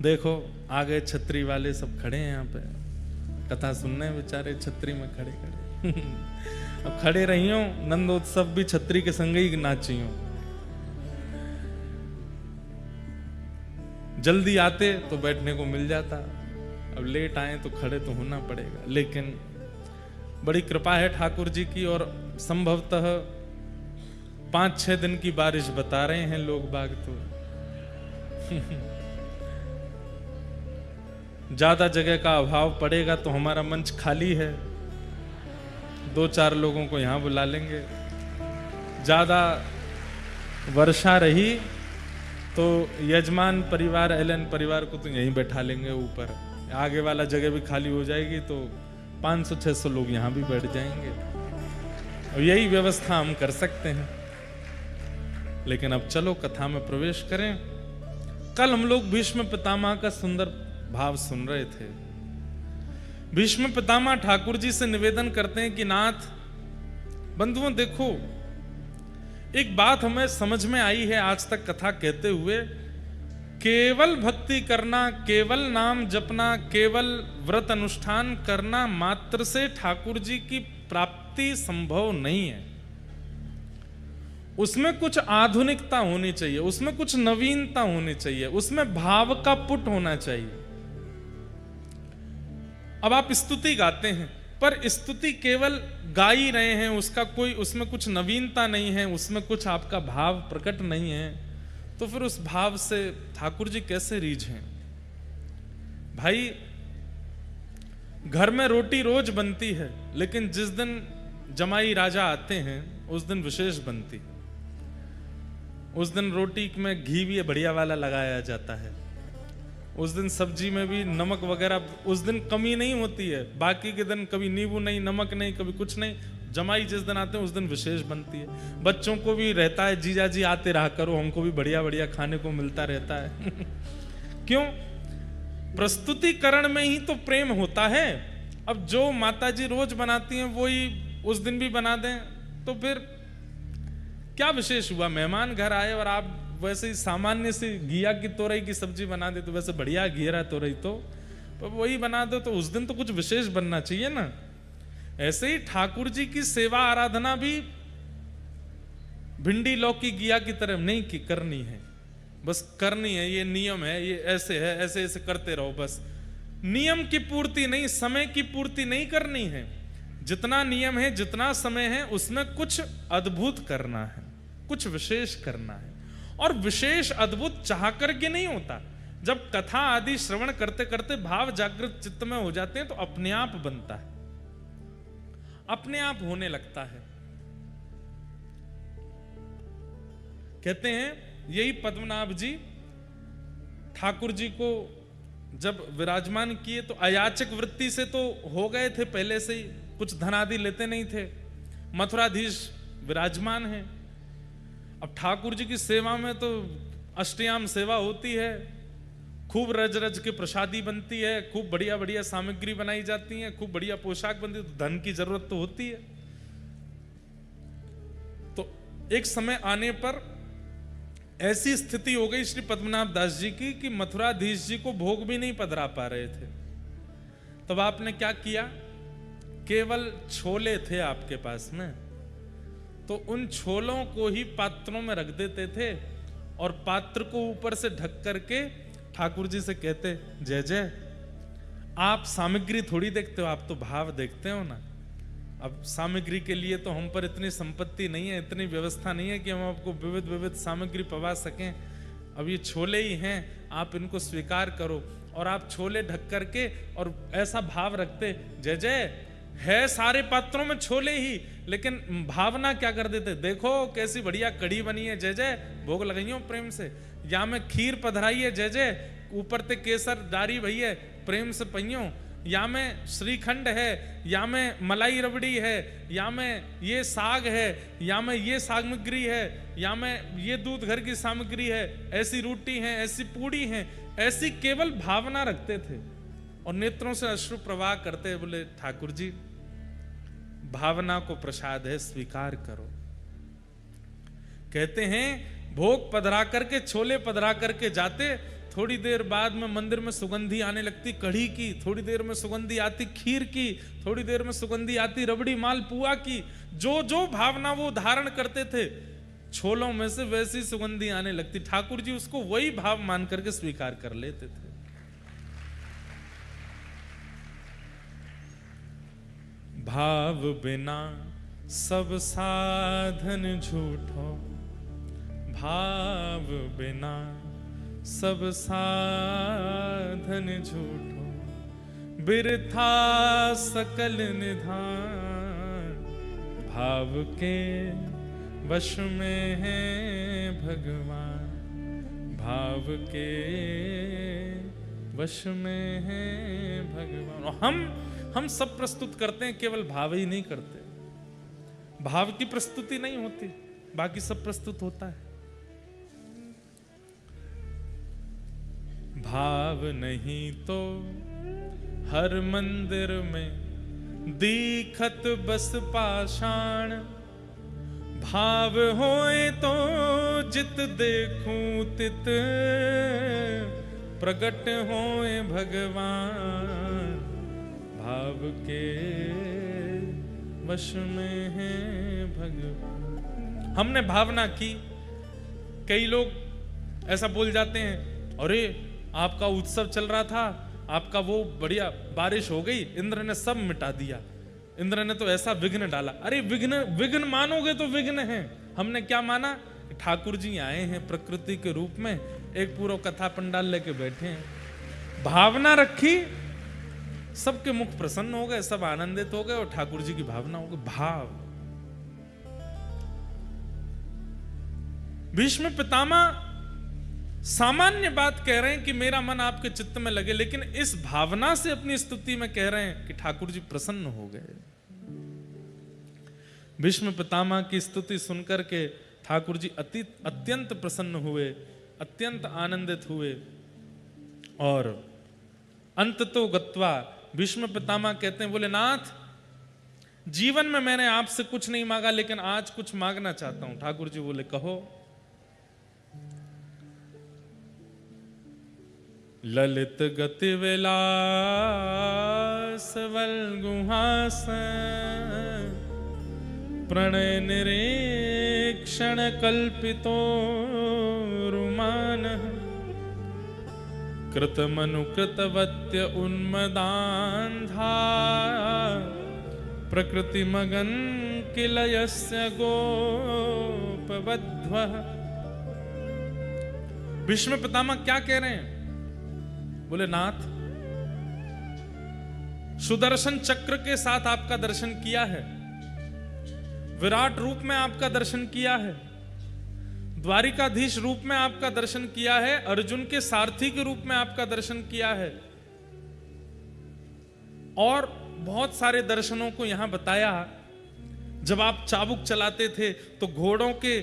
देखो आ गए छतरी वाले, सब खड़े हैं यहाँ पे कथा सुनने, बेचारे छतरी में खड़े खड़े अब खड़े रहियो, नंदोत्सव भी छतरी के संग ही नाचियो। जल्दी आते तो बैठने को मिल जाता, अब लेट आए तो खड़े तो होना पड़ेगा। लेकिन बड़ी कृपा है ठाकुर जी की, और संभवतः 5-6 दिन की बारिश बता रहे हैं लोग बाग तो। ज्यादा जगह का अभाव पड़ेगा तो हमारा मंच खाली है, 2-4 लोगों को यहां बुला लेंगे। ज्यादा वर्षा रही तो यजमान परिवार, एलन परिवार को तो यहीं बैठा लेंगे ऊपर, आगे वाला जगह भी खाली हो जाएगी तो 500-600 लोग यहां भी बैठ जाएंगे, और यही व्यवस्था हम कर सकते हैं। लेकिन अब चलो कथा में प्रवेश करें। कल हम लोग भीष्म पितामह का सुंदर भाव सुन रहे थे। भीष्म पितामह ठाकुर जी से निवेदन करते हैं कि नाथ, बंधुओं देखो, एक बात हमें समझ में आई है आज तक कथा कहते हुए, केवल भक्ति करना, केवल नाम जपना, केवल व्रत अनुष्ठान करना मात्र से ठाकुर जी की प्राप्ति संभव नहीं है। उसमें कुछ आधुनिकता होनी चाहिए, उसमें कुछ नवीनता होनी चाहिए, उसमें भाव का पुट होना चाहिए। अब आप स्तुति गाते हैं, पर स्तुति केवल गा ही रहे हैं, उसका कोई, उसमें कुछ नवीनता नहीं है, उसमें कुछ आपका भाव प्रकट नहीं है, तो फिर उस भाव से ठाकुर जी कैसे रीझें? भाई, घर में रोटी रोज बनती है, लेकिन जिस दिन जमाई राजा आते हैं उस दिन विशेष बनती। उस दिन रोटी में घी भी बढ़िया वाला लगाया जाता है, उस दिन सब्जी में भी नमक वगैरह उस दिन कमी नहीं होती है। बाकी के दिन कभी नींबू नहीं, नमक नहीं, कभी कुछ नहीं। जमाई जिस दिन आते हैं उस दिन विशेष बनती है। बच्चों को भी रहता है, जीजा जी आते रहा करो, हमको भी बढ़िया बढ़िया खाने को मिलता रहता है। क्यों? प्रस्तुतिकरण में ही तो प्रेम होता है। अब जो माता जी रोज बनाती हैं वही उस दिन भी बना दें तो फिर क्या विशेष हुआ? मेहमान घर आए और आप वैसे ही सामान्य से घिया की तोरई की सब्जी बना दे तो वैसे बढ़िया घेरा तोरई तो वही बना दो, तो उस दिन तो कुछ विशेष बनना चाहिए ना। ऐसे ही ठाकुर जी की सेवा आराधना भी भिंडी लौकी घिया की तरह नहीं की करनी है, बस करनी है, ये नियम है, ये ऐसे है, ऐसे ऐसे करते रहो। बस नियम की पूर्ति नहीं, समय की पूर्ति नहीं करनी है। जितना नियम है, जितना समय है, उसमें कुछ अद्भुत करना है, कुछ विशेष करना है। और विशेष अद्भुत चाह करके नहीं होता। जब कथा आदि श्रवण करते करते भाव जागृत चित्त में हो जाते हैं तो अपने आप बनता है, अपने आप होने लगता है। कहते हैं यही पद्मनाभ जी ठाकुर जी को जब विराजमान किए तो अयाचक वृत्ति से तो हो गए थे पहले से ही, कुछ धन आदि लेते नहीं थे। मथुराधीश विराजमान है। अब ठाकुर जी की सेवा में तो अष्टयाम सेवा होती है, खूब रज रज के प्रसादी बनती है, खूब बढ़िया बढ़िया सामग्री बनाई जाती है, खूब बढ़िया पोशाक बनती है, तो धन की जरूरत तो होती है। तो एक समय आने पर ऐसी स्थिति हो गई श्री पद्मनाभ दास जी की कि मथुराधीश जी को भोग भी नहीं पधरा पा रहे थे। तब आपने क्या किया? केवल छोले थे आपके पास में, तो उन छोलों को ही पात्रों में रख देते थे और पात्र को ऊपर से ढक करके ठाकुर जी से कहते, जय जय, आप सामग्री थोड़ी देखते हो, आप तो भाव देखते हो ना। अब सामग्री के लिए तो हम पर इतनी संपत्ति नहीं है, इतनी व्यवस्था नहीं है कि हम आपको विविध विविध सामग्री पवा सकें। अब ये छोले ही हैं, आप इनको स्वीकार करो। और आप छोले ढक करके और ऐसा भाव रखते, जय जय, है सारे पात्रों में छोले ही, लेकिन भावना क्या कर देते, देखो कैसी बढ़िया कढ़ी बनी है, जय जय, भोग लगाइयो प्रेम से। या में खीर पधराई है, जय जय, ऊपर ते केसर डारी भई है, प्रेम से पइयो। या में श्रीखंड है, या में मलाई रबड़ी है, या में ये साग है, या में ये सामग्री है, या में ये दूध घर की सामग्री है, ऐसी रोटी है, ऐसी पूड़ी है। ऐसी केवल भावना रखते थे और नेत्रों से अश्रु प्रवाह करते, बोले ठाकुर जी भावना को प्रसाद है, स्वीकार करो। कहते हैं भोग पधरा करके, छोले पधरा करके जाते, थोड़ी देर बाद में मंदिर में सुगंधी आने लगती कढ़ी की, थोड़ी देर में सुगंधी आती खीर की, थोड़ी देर में सुगंधी आती रबड़ी मालपुआ की। जो जो भावना वो धारण करते थे छोलों में से वैसी सुगंधी आने लगती। ठाकुर जी उसको वही भाव मान करके स्वीकार कर लेते थे। भाव बिना सब साधन झूठो, भाव बिना सब साधन झूठो, बिरथा सकल निधान, भाव के वश में है भगवान, भाव के वश में है भगवान। और हम सब प्रस्तुत करते हैं, केवल भाव ही नहीं करते। भाव की प्रस्तुति नहीं होती, बाकी सब प्रस्तुत होता है। भाव नहीं तो हर मंदिर में दीखत बस पाषाण, भाव होए तो जित देखूं तित प्रगट होए भगवान, भाव के वश में है भगवान। हमने भावना की, कई लोग ऐसा बोल जाते हैं, अरे आपका उत्सव चल रहा था, आपका वो बढ़िया बारिश हो गई, इंद्र ने सब मिटा दिया, इंद्र ने तो ऐसा विघ्न डाला। अरे विघ्न मानोगे तो विघ्न है। हमने क्या माना? ठाकुर जी आए हैं प्रकृति के रूप में, एक पूरा कथा पंडाल लेके बैठे हैं। भावना रखी, सबके मुख प्रसन्न हो गए, सब आनंदित हो गए और ठाकुर जी की भावना हो गई। भाव। भीष्म पितामह सामान्य बात कह रहे हैं कि मेरा मन आपके चित्त में लगे, लेकिन इस भावना से अपनी स्तुति में कह रहे हैं कि ठाकुर जी प्रसन्न हो गए। भीष्म पितामह की स्तुति सुनकर के ठाकुर जी अत्यंत प्रसन्न हुए, अत्यंत आनंदित हुए। और अंततो गत्वा भीष्म पितामह कहते हैं, बोले नाथ, जीवन में मैंने आपसे कुछ नहीं मांगा, लेकिन आज कुछ मांगना चाहता हूं। ठाकुर जी बोले, कहो। ललित गति विलास वल्गुहासन, प्रणय निरीक्षण कल्पितो रुमानः, कृतमनुकृतवत्य उन्मदान्धा, प्रकृति मगन किल यस्य गोपवध्वः। भीष्म पितामह क्या कह रहे हैं? बोले नाथ, सुदर्शन चक्र के साथ आपका दर्शन किया है, विराट रूप में आपका दर्शन किया है, द्वारिकाधीश रूप में आपका दर्शन किया है, अर्जुन के सारथी के रूप में आपका दर्शन किया है, और बहुत सारे दर्शनों को यहां बताया। जब आप चाबुक चलाते थे तो घोड़ों के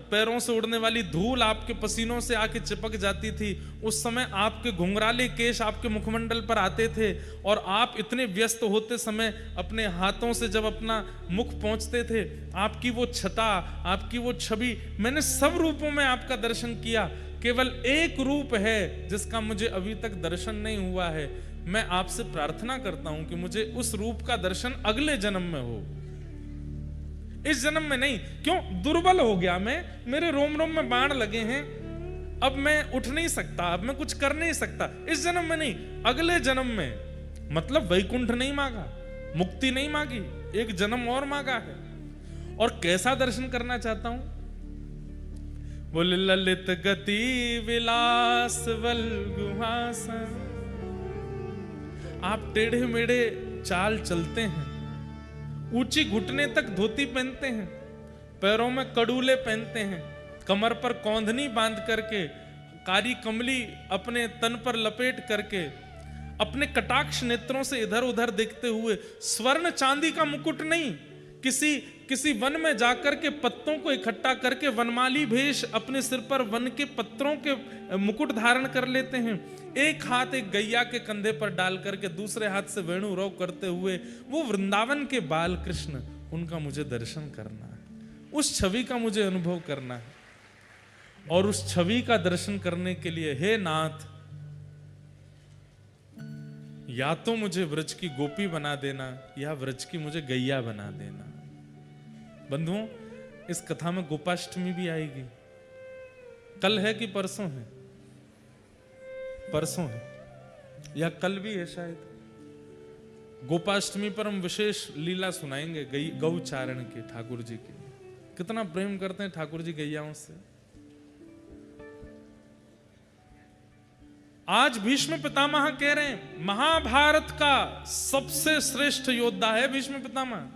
पैरों से उड़ने वाली धूल आपके पसीनों से आके चिपक जाती थी। उस समय आपके घुंघराले केश आपके मुखमंडल पर आते थे, और आप इतने व्यस्त होते समय अपने हाथों से जब अपना मुख पहुंचते थे, आपकी वो छटा, आपकी वो छवि, मैंने सब रूपों में आपका दर्शन किया। केवल एक रूप है जिसका मुझे अभी तक दर्शन नहीं हुआ है। मैं आपसे प्रार्थना करता हूं कि मुझे उस रूप का दर्शन अगले जन्म में हो, इस जन्म में नहीं। क्यों? दुर्बल हो गया मैं, मेरे रोम रोम में बाण लगे हैं, अब मैं उठ नहीं सकता, अब मैं कुछ कर नहीं सकता। इस जन्म में नहीं, अगले जन्म में। मतलब वैकुंठ नहीं मांगा, मुक्ति नहीं मांगी, एक जन्म और मांगा है। और कैसा दर्शन करना चाहता हूं? बोले ललित गति विलास वल्गुहासन। आप टेढ़े मेढ़े चाल चलते हैं, ऊंची घुटने तक धोती पहनते हैं, पैरों में कड़ूले पहनते हैं, कमर पर कौंधनी बांध करके, कारी कमली अपने तन पर लपेट करके, अपने कटाक्ष नेत्रों से इधर उधर देखते हुए, स्वर्ण चांदी का मुकुट नहीं, किसी वन में जाकर के पत्तों को इकट्ठा करके वनमाली भेष अपने सिर पर वन के पत्रों के मुकुट धारण कर लेते हैं। एक हाथ एक गैया के कंधे पर डाल करके दूसरे हाथ से वेणु रव करते हुए वो वृंदावन के बाल कृष्ण, उनका मुझे दर्शन करना है, उस छवि का मुझे अनुभव करना है। और उस छवि का दर्शन करने के लिए हे नाथ, या तो मुझे व्रज की गोपी बना देना या व्रज की मुझे गैया बना देना। बंधुओं, इस कथा में गोपाष्टमी भी आएगी। कल है कि परसों है? परसों है या कल भी है शायद। गोपाष्टमी पर हम विशेष लीला सुनाएंगे गौचारण की, ठाकुर जी की। कितना प्रेम करते हैं ठाकुर जी गैयाओं से। आज भीष्म पितामह कह रहे हैं महाभारत का सबसे श्रेष्ठ योद्धा है भीष्म पितामह।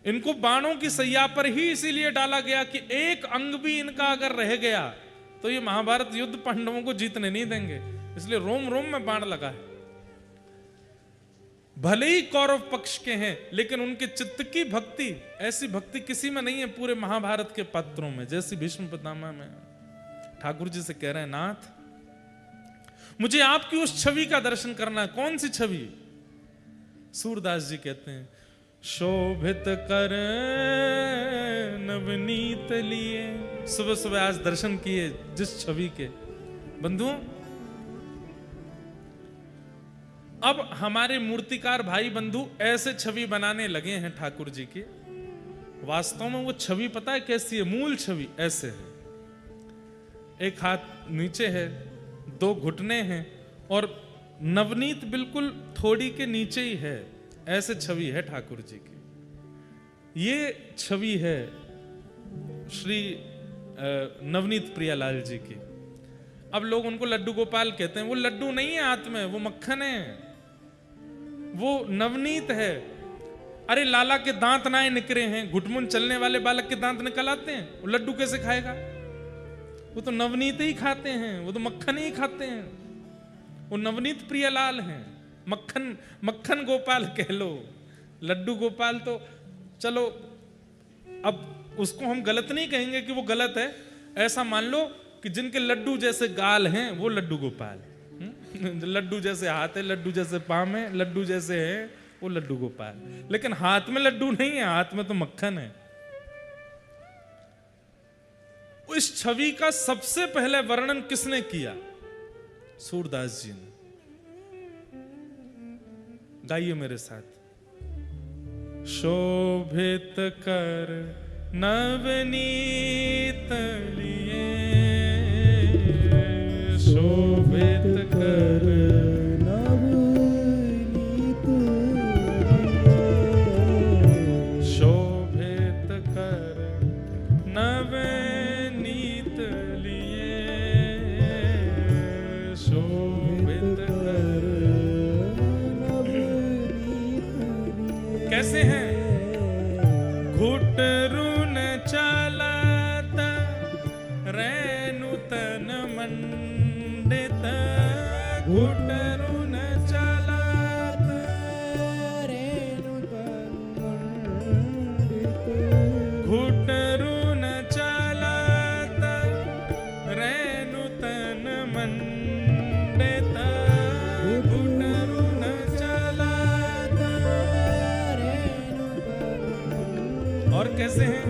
इनको बाणों की सैया पर ही इसीलिए डाला गया कि एक अंग भी इनका अगर रह गया तो ये महाभारत युद्ध पांडवों को जीतने नहीं देंगे, इसलिए रोम रोम में बाण लगा है। भले ही कौरव पक्ष के हैं, लेकिन उनके चित्त की भक्ति, ऐसी भक्ति किसी में नहीं है पूरे महाभारत के पात्रों में जैसी भीष्म पितामह में। ठाकुर जी से कह रहे हैं नाथ, मुझे आपकी उस छवि का दर्शन करना है। कौन सी छवि? सूरदास जी कहते हैं शोभित कर नवनीत लिए। सुबह सुबह आज दर्शन किए जिस छवि के। बंधुओं, अब हमारे मूर्तिकार भाई बंधु ऐसे छवि बनाने लगे हैं ठाकुर जी की। वास्तव में वो छवि पता है कैसी है? मूल छवि ऐसे है, एक हाथ नीचे है, दो घुटने हैं और नवनीत बिल्कुल थोड़ी के नीचे ही है। ऐसे छवि है ठाकुर जी की। ये छवि है श्री नवनीत प्रियालाल जी की। अब लोग उनको लड्डू गोपाल कहते हैं। वो लड्डू नहीं है हाथ में, वो मक्खन है, वो नवनीत है। अरे लाला के दांत नाए निकरे हैं, घुटमुन चलने वाले बालक के दांत निकल आते हैं, वो लड्डू कैसे खाएगा? वो तो नवनीत ही खाते हैं, वो तो मक्खन ही खाते हैं। वो नवनीत प्रियलाल हैं, मक्खन मक्खन गोपाल कह लो। लड्डू गोपाल तो चलो, अब उसको हम गलत नहीं कहेंगे कि वो गलत है। ऐसा मान लो कि जिनके लड्डू जैसे गाल हैं वो लड्डू गोपाल, लड्डू जैसे हाथ है, लड्डू जैसे पाँव है, लड्डू जैसे है वो लड्डू गोपाल। लेकिन हाथ में लड्डू नहीं है, हाथ में तो मक्खन है। इस छवि का सबसे पहले वर्णन किसने किया? सूरदास जी ने। गाइए मेरे साथ। शोभित कर नवनीत लिए, शोभित कर नवनीत शोभित कर नवनीत लिए, शोभित कर। कैसे हैं? घुटरुन चलत रेणु तन मंडित, घुटरुन चलत रेणु तन मंडित, घुटरुन चलत रेणु तन मंडित, घुटरुन चलत। और कैसे हैं?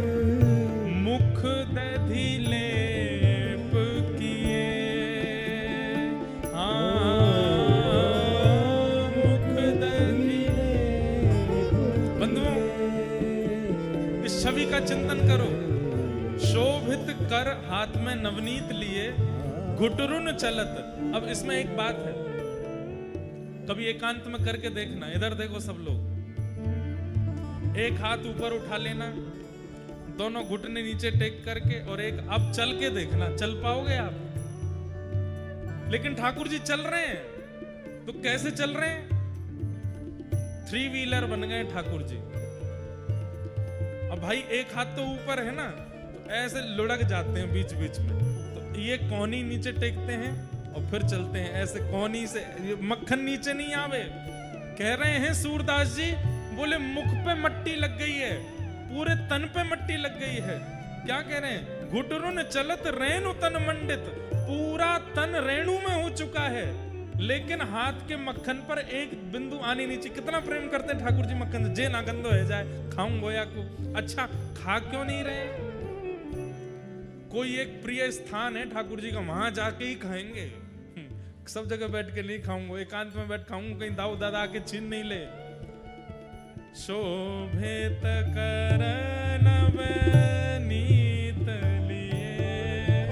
मुख दधि लेप किए, मुख दधि। बंधुओं, इस छवि का चिंतन करो। शोभित कर हाथ में नवनीत लिए, घुटरुन चलत। अब इसमें एक बात है, कभी एकांत में करके देखना। इधर देखो सब लोग, एक हाथ ऊपर उठा लेना, दोनों घुटने नीचे टेक करके, और एक अब चल के देखना, चल पाओगे आप? लेकिन ठाकुर जी चल रहे हैं, तो कैसे चल रहे हैं? 3 व्हीलर बन गए ठाकुर जी। अब भाई एक हाथ तो ऊपर है ना, तो ऐसे लुढ़क जाते हैं बीच बीच में, तो ये कोहनी नीचे टेकते हैं और फिर चलते हैं ऐसे कोहनी से। मक्खन नीचे नहीं आवे। कह रहे हैं सूरदास जी, बोले मुख पे मट्टी लग गई है, पूरे तन पे मट्टी लग गई है। क्या कह रहे हैं? घुटरुन चलत रेणु तन मंडित, पूरा तन रेणु में हो चुका है, लेकिन हाथ के मक्खन पर एक बिंदु आने नीचे। कितना प्रेम करते हैं ठाकुर जी मक्खन से। जे ना गंदो है जाए, खाऊं गोया को। अच्छा, खा क्यों नहीं रहे? कोई एक प्रिय स्थान है ठाकुर जी का, वहां जाके ही खाएंगे। सब जगह बैठ के नहीं खाऊंगा, एकांत में बैठ खाऊंगा, कहीं दाऊ दादा आके छीन नहीं ले। शोभित कर नवनीत लिए,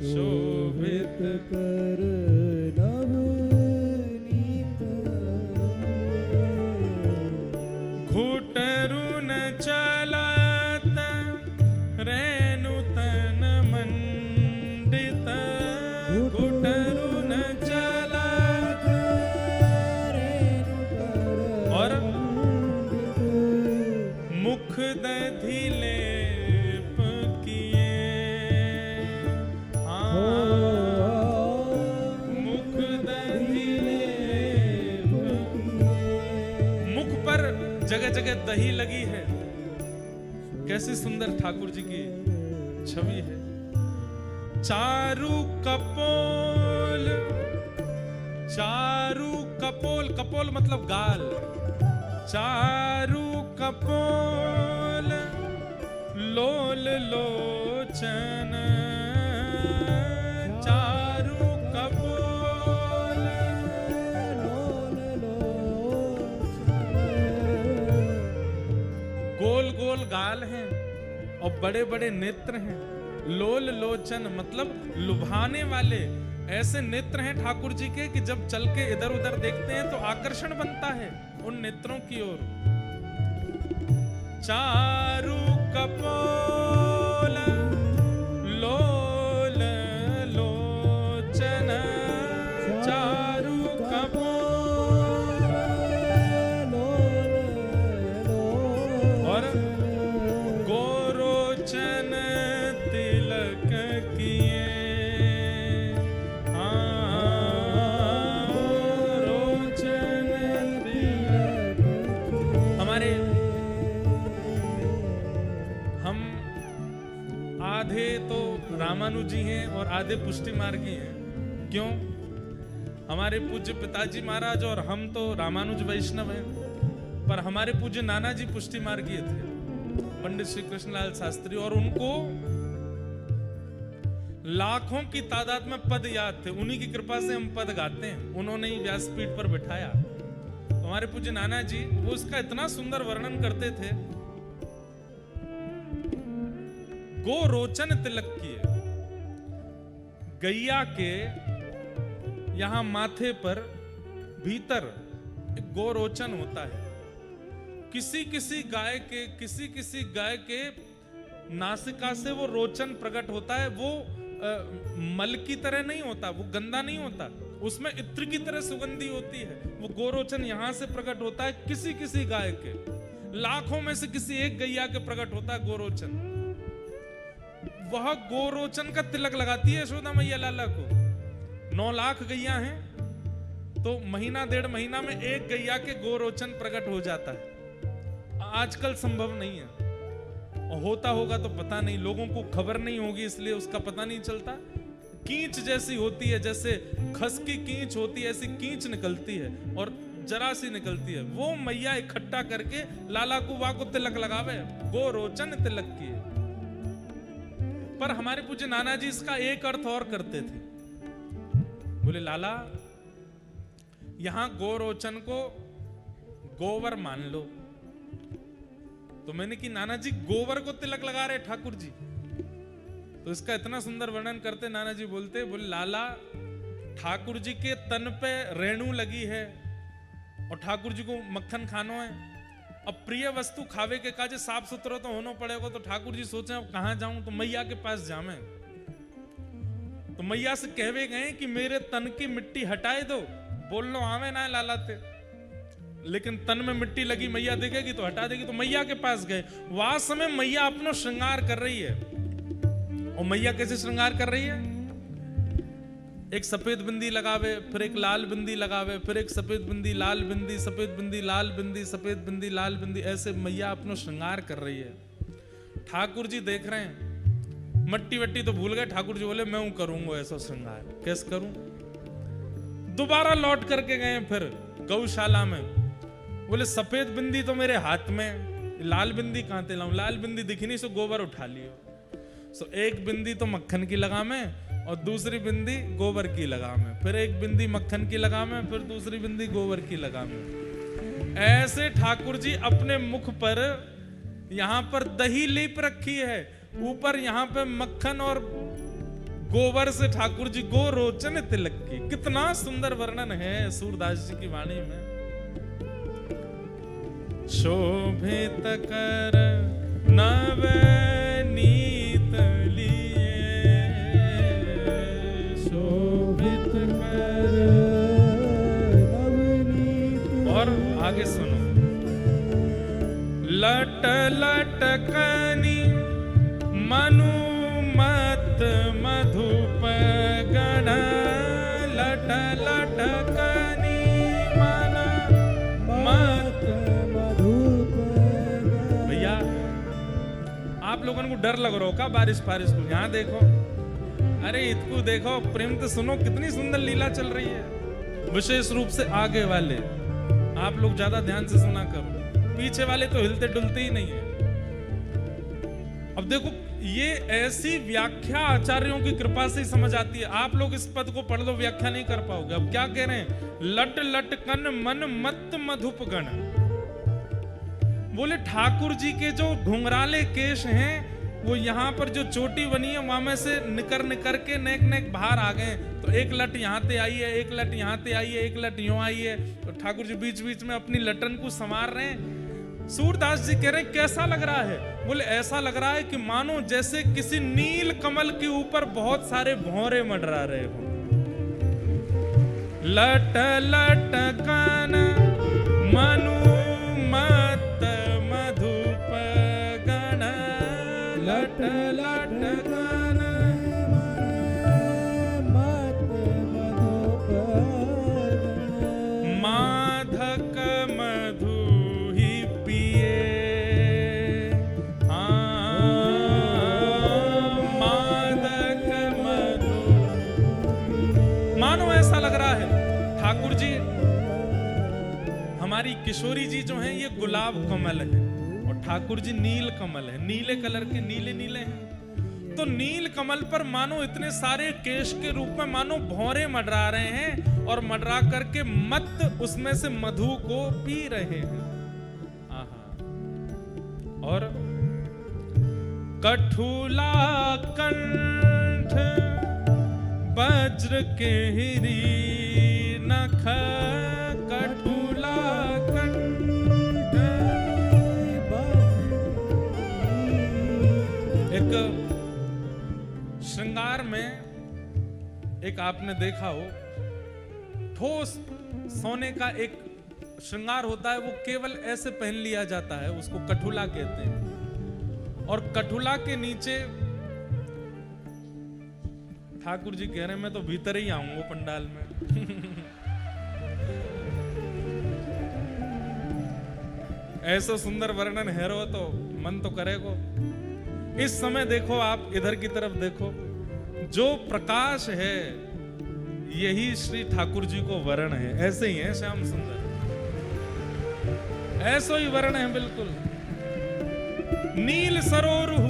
शोभित कर नवनीत जगह दही लगी है। कैसी सुंदर ठाकुर जी की छवि है। चारू कपोल, चारू कपोल, कपोल मतलब गाल। चारू कपोल लोल लोचन, चारू कपोल लोल लोचन। गोल गोल गाल हैं और बड़े बड़े नेत्र हैं। लोल लोचन मतलब लुभाने वाले ऐसे नेत्र हैं ठाकुर जी के कि जब चल के इधर उधर देखते हैं तो आकर्षण बनता है उन नेत्रों की ओर। चारू कपोल लोल लोचन, चारू कपोल लोल और लोचन। गोरोचन तिलक किए। गोरोचन तिलक। हमारे हम आधे तो रामानुजी हैं और आधे पुष्टि मार्गी हैं। क्यों? हमारे पूज्य पिताजी महाराज और हम तो रामानुज वैष्णव हैं, पर हमारे पूज्य नाना जी पुष्टि मार्गीय थे, पंडित श्री कृष्णलाल शास्त्री, और उनको लाखों की तादाद में पद याद थे। उन्हीं की कृपा से हम पद गाते हैं। उन्होंने ही व्यासपीठ पर बिठाया। तो हमारे पूज्य नाना जी वो उसका इतना सुंदर वर्णन करते थे। गोरोचन तिलक किए। गैया के यहां माथे पर भीतर एक गोरोचन होता है। किसी किसी गाय के नासिका से वो रोचन प्रकट होता है। वो मल की तरह नहीं होता, वो गंदा नहीं होता, उसमें इत्र की तरह सुगंधी होती है। वो गोरोचन यहां से प्रकट होता है किसी किसी गाय के। लाखों में से किसी एक गैया के प्रकट होता है गोरोचन। वह गोरोचन का तिलक लगाती है यशोदा मैया लाला को। 9 लाख गैया हैं तो महीना 1.5 महीना में एक गैया के गोरोचन प्रकट हो जाता है। आजकल संभव नहीं है, और होता होगा तो पता नहीं, लोगों को खबर नहीं होगी इसलिए उसका पता नहीं चलता। कींच जैसी होती है, जैसे खस की कींच होती है ऐसी कींच निकलती है और जरा सी निकलती है। वो मैया इकट्ठा करके लाला कुबा को तिलक लगावे, गोरोचन तिलक किए। पर हमारे पूज्य नाना जी इसका एक अर्थ और करते थे। बोले लाला यहां गोरोचन को गोवर मान लो। तो मैंने कि नाना जी गोबर को तिलक लगा रहे ठाकुर जी। तो इसका इतना सुंदर वर्णन करते नाना जी बोलते, बोले लाला ठाकुर जी के तन पे रेणु लगी है और ठाकुर जी को मक्खन खानो है। अब प्रिय वस्तु खावे के काजे साफ सुथरा तो होना पड़ेगा। तो ठाकुर जी सोचे अब कहां जाऊं, तो मैया के पास जावे। तो मैया से कहवे गए कि मेरे तन की मिट्टी हटाए दो। बोलनो आवे ना लालाते, लेकिन तन में मिट्टी लगी मैया देखेगी तो हटा देगी। तो मैया के पास गए। वहां समय मैया अपना श्रृंगार कर रही है। और मैया कैसे श्रृंगार कर रही है? एक सफेद बिंदी लगावे, फिर एक लाल बिंदी लगावे, फिर एक सफेद बिंदी लाल बिंदी, सफेद बिंदी लाल बिंदी, सफेद बिंदी लाल बिंदी, ऐसे मैया अपना श्रृंगार कर रही है। ठाकुर जी देख रहे हैं, मट्टी वट्टी तो भूल गए। ठाकुर जी बोले मैं करूंगा ऐसा श्रृंगार। कैसे करूं? दोबारा लौट करके गए फिर गौशाला में। बोले सफेद बिंदी तो मेरे हाथ में, लाल बिंदी कहां ते लाऊं? लाल बिंदी दिखी नहीं, सो गोबर उठा लियो। सो एक बिंदी तो मक्खन की लगा में और दूसरी बिंदी गोबर की लगा में, फिर एक बिंदी मक्खन की लगा में, फिर दूसरी बिंदी गोबर की लगा में। ऐसे ठाकुर जी अपने मुख पर यहां पर दही लीप रखी है, ऊपर यहां पे मक्खन और गोबर से ठाकुर जी गोरोचन तिलक की। कितना सुंदर वर्णन है सूरदास जी की वाणी में। शोभित कर नवनीत लिए, शोभित कर नवनीत। और आगे सुनो। लट लटकनी मनुमत मधुप गण, लट लटकनी मन मत मधुप आप लोगों को डर लग रहा हो का बारिश फारिश को? यहाँ देखो, अरे इसको देखो, प्रेम तो सुनो, कितनी सुंदर लीला चल रही है। विशेष रूप से आगे वाले आप लोग ज्यादा ध्यान से सुना करो, पीछे वाले तो हिलते डुलते ही नहीं है। अब देखो, ये ऐसी व्याख्या आचार्यों की कृपा से ही समझ आती है। आप लोग इस पद को पढ़ लो, व्याख्या नहीं कर पाओगे। अब क्या कह रहे हैं? लट लटकन मन मत मधुप गण। बोले ठाकुर जी के जो घुंघराले केश हैं, वो यहाँ पर जो चोटी बनी है वहां में से निकर निकर के नेक नेक बाहर आ गए। तो एक लट यहाँ ते आई है, एक लट यहाँ ते आई है, एक लट यूं आई है। तो ठाकुर जी बीच बीच में अपनी लटन को संवार रहे हैं। सूरदास जी कह रहे हैं कैसा लग रहा है? बोले ऐसा लग रहा है कि मानो जैसे किसी नील कमल के ऊपर बहुत सारे भौरे मंडरा रहे हो। लट लटकन मनु मत मधुप गण, लट लटकन मत मधुप माधक मधु ही पिए। मादक मधु, मानो ऐसा लग रहा है ठाकुर जी, हमारी किशोरी जी जो हैं ये गुलाब कमल है और ठाकुर जी नील कमल है, नीले कलर के, नीले नीले हैं। तो नील कमल पर मानो इतने सारे केश के रूप में मानो भौरे मंडरा रहे हैं और मंडरा करके मत उसमें से मधु को पी रहे हैं। आहा। और कठुला कंठ वज्र के हिरी नख, कठुला कंठ। एक श्रृंगार में एक आपने देखा हो, ठोस सोने का एक श्रृंगार होता है, वो केवल ऐसे पहन लिया जाता है, उसको कठुला कहते हैं। और कठुला के नीचे ठाकुर जी कह रहे हैं मैं तो भीतर ही आऊंगा पंडाल में। ऐसा सुंदर वर्णन है रो तो मन तो करेगो। इस समय देखो, आप इधर की तरफ देखो, जो प्रकाश है यही श्री ठाकुर जी को वर्ण है। ऐसे ही है श्याम सुंदर, ऐसा ही वर्ण है बिल्कुल। नील सरोरुह,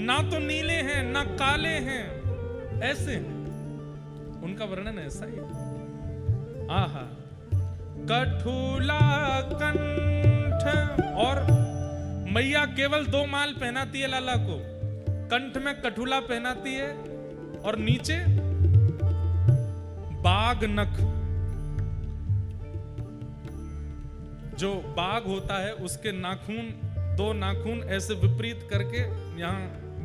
ना तो नीले हैं ना काले हैं, ऐसे हैं। उनका वर्णन ऐसा ही है। आहा। कठुला कंठ, और मैया केवल 2 माल पहनाती है लाला को, कंठ में कठुला पहनाती है और नीचे बाघ नख। जो बाघ होता है उसके नाखून, 2 नाखून ऐसे विपरीत करके यहाँ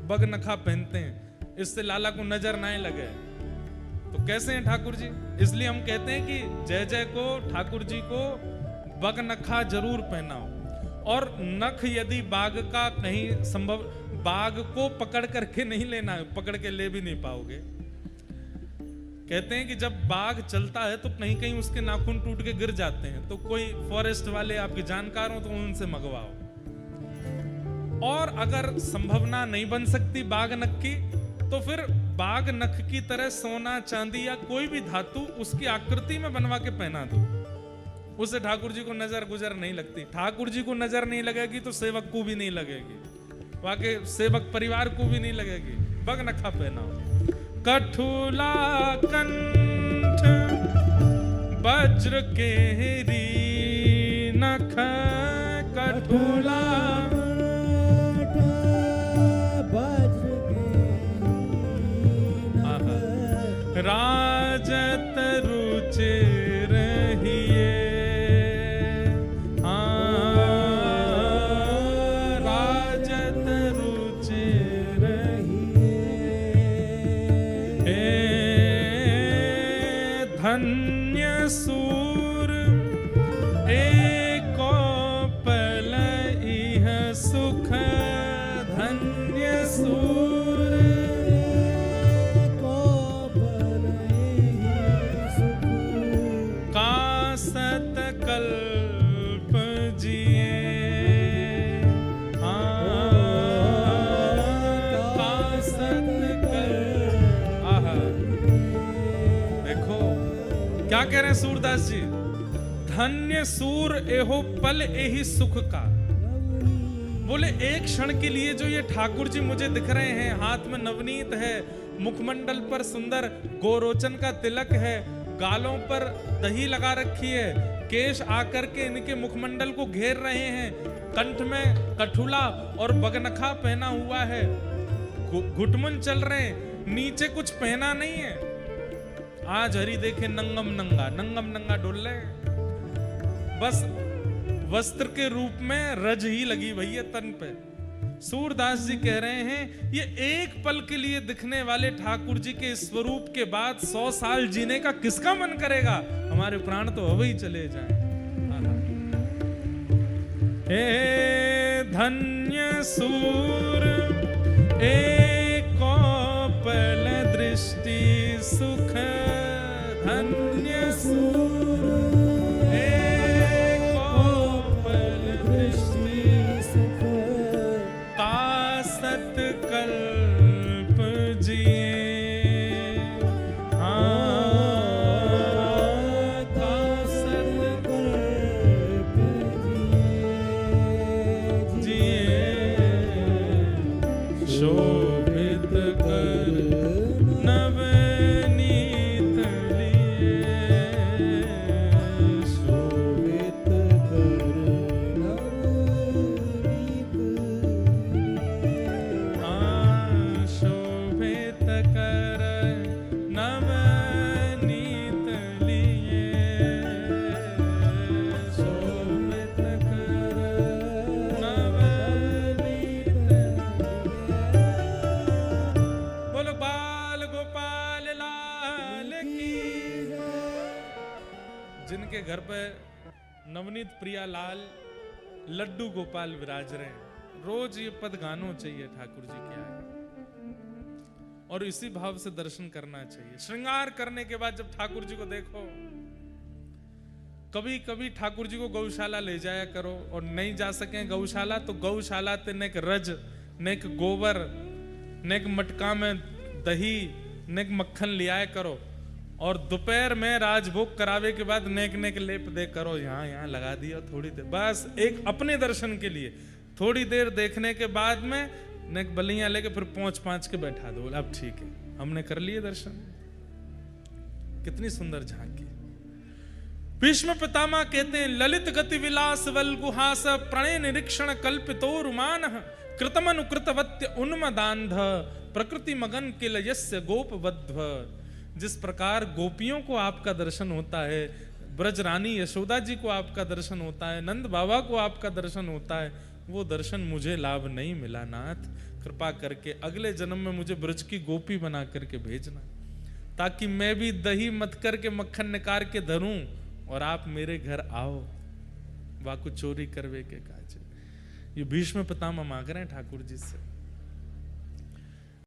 बग नखा पहनते हैं, इससे लाला को नजर ना लगे। तो कैसे हैं ठाकुर जी? इसलिए हम कहते हैं कि जय जय को ठाकुर जी को बग नखा जरूर पहनाओ। और नख यदि बाघ का कहीं संभव, बाघ को पकड़ करके नहीं लेना है, पकड़ के ले भी नहीं पाओगे। कहते हैं कि जब बाघ चलता है तो कहीं कहीं उसके नाखून टूट के गिर जाते हैं, तो कोई फॉरेस्ट वाले आपके जानकार हो तो उनसे मंगवाओ। और अगर संभावना नहीं बन सकती बाघ नख की, तो फिर बाघ नख की तरह सोना चांदी या कोई भी धातु उसकी आकृति में बनवा के पहना दो, उससे ठाकुर जी को नजर गुजर नहीं लगती। ठाकुर जी को नजर नहीं लगेगी तो सेवक को भी नहीं लगेगी, वाके सेवक परिवार को भी नहीं लगेगी। बग नखा पहनाओ। कठुला कंठ वज्र के हिरी नख, कठुला राजत रुचि रहिए। राजत रुचि रहिए। धन्य सूर एको पल इह सुख, धन्य सूर कल्प जिए। क्या कह रहे हैं सूरदास जी? धन्य सूर एहो पल एहि सुख का। बोले एक क्षण के लिए जो ये ठाकुर जी मुझे दिख रहे हैं, हाथ में नवनीत है, मुखमंडल पर सुंदर गोरोचन का तिलक है, गालों पर दही लगा रखी है, केश आकर के इनके मुखमंडल को घेर रहे हैं, कंठ में कठुला और बगनखा पहना हुआ है, घुटमुन चल रहे हैं, नीचे कुछ पहना नहीं है। आज हरि देखे नंगम नंगा डोल रहे हैं, बस वस्त्र के रूप में रज ही लगी भई है तन पे। सूरदास जी कह रहे हैं ये एक पल के लिए दिखने वाले ठाकुर जी के स्वरूप के बाद 100 साल जीने का किसका मन करेगा? हमारे प्राण तो अब ही चले जाएं। हे धन्य सूर एको पल दृष्टि सुख, धन्य सूर एको पल दृष्टि सुख, तासत कल्प जिए, तासत कल्प जिए, शोभित कर नवनीत लिए, शोभित कर नवनीत लिए, शोभित कर नवनीत लिए, शोभित कर नवनीत लिए। बोलो बाल गोपाल लाल की। जिनके घर पे नवनीत प्रिया लाल लड्डू गोपाल विराज रहे हैं, रोज ये पद गानो चाहिए ठाकुर जी के आगे, और इसी भाव से दर्शन करना चाहिए। श्रृंगार करने के बाद जब ठाकुर जी को देखो, कभी कभी ठाकुर जी को गौशाला ले जाया करो, और नहीं जा सके गौशाला तो गौशाला ते नेक रज, नेक गोबर, नेक मटका में दही, नेक मक्खन लियाया करो, और दोपहर में राजभोग करावे के बाद नेक नेक लेप दे करो, यहाँ लगा दिया थोड़ी देर, बस एक अपने दर्शन के लिए थोड़ी देर देखने के बाद में नेक बलियां लेके फिर पहुंच के बैठा दो। अब ठीक है, हमने कर लिए दर्शन। कितनी सुंदर झांकी। भीष्म पितामह कहते हैं ललित गति विलास वल गुहास, प्रणय निरीक्षण कल्पितोरुमान, कृतमनुकृतवत्य उन्मदान्ध, प्रकृति मगन किल यस्य गोपवध्व। जिस प्रकार गोपियों को आपका दर्शन होता है, ब्रज रानी यशोदा जी को आपका दर्शन होता है, नंद बाबा को आपका दर्शन होता है, वो दर्शन मुझे लाभ नहीं मिला नाथ। कृपा करके अगले जन्म में मुझे ब्रज की गोपी बना करके भेजना, ताकि मैं भी दही मत करके मक्खन निकाल के धरूं और आप मेरे घर आओ, वाकु चोरी करवे के काज। ये भीष्म पितामह मांग रहे हैं ठाकुर जी से।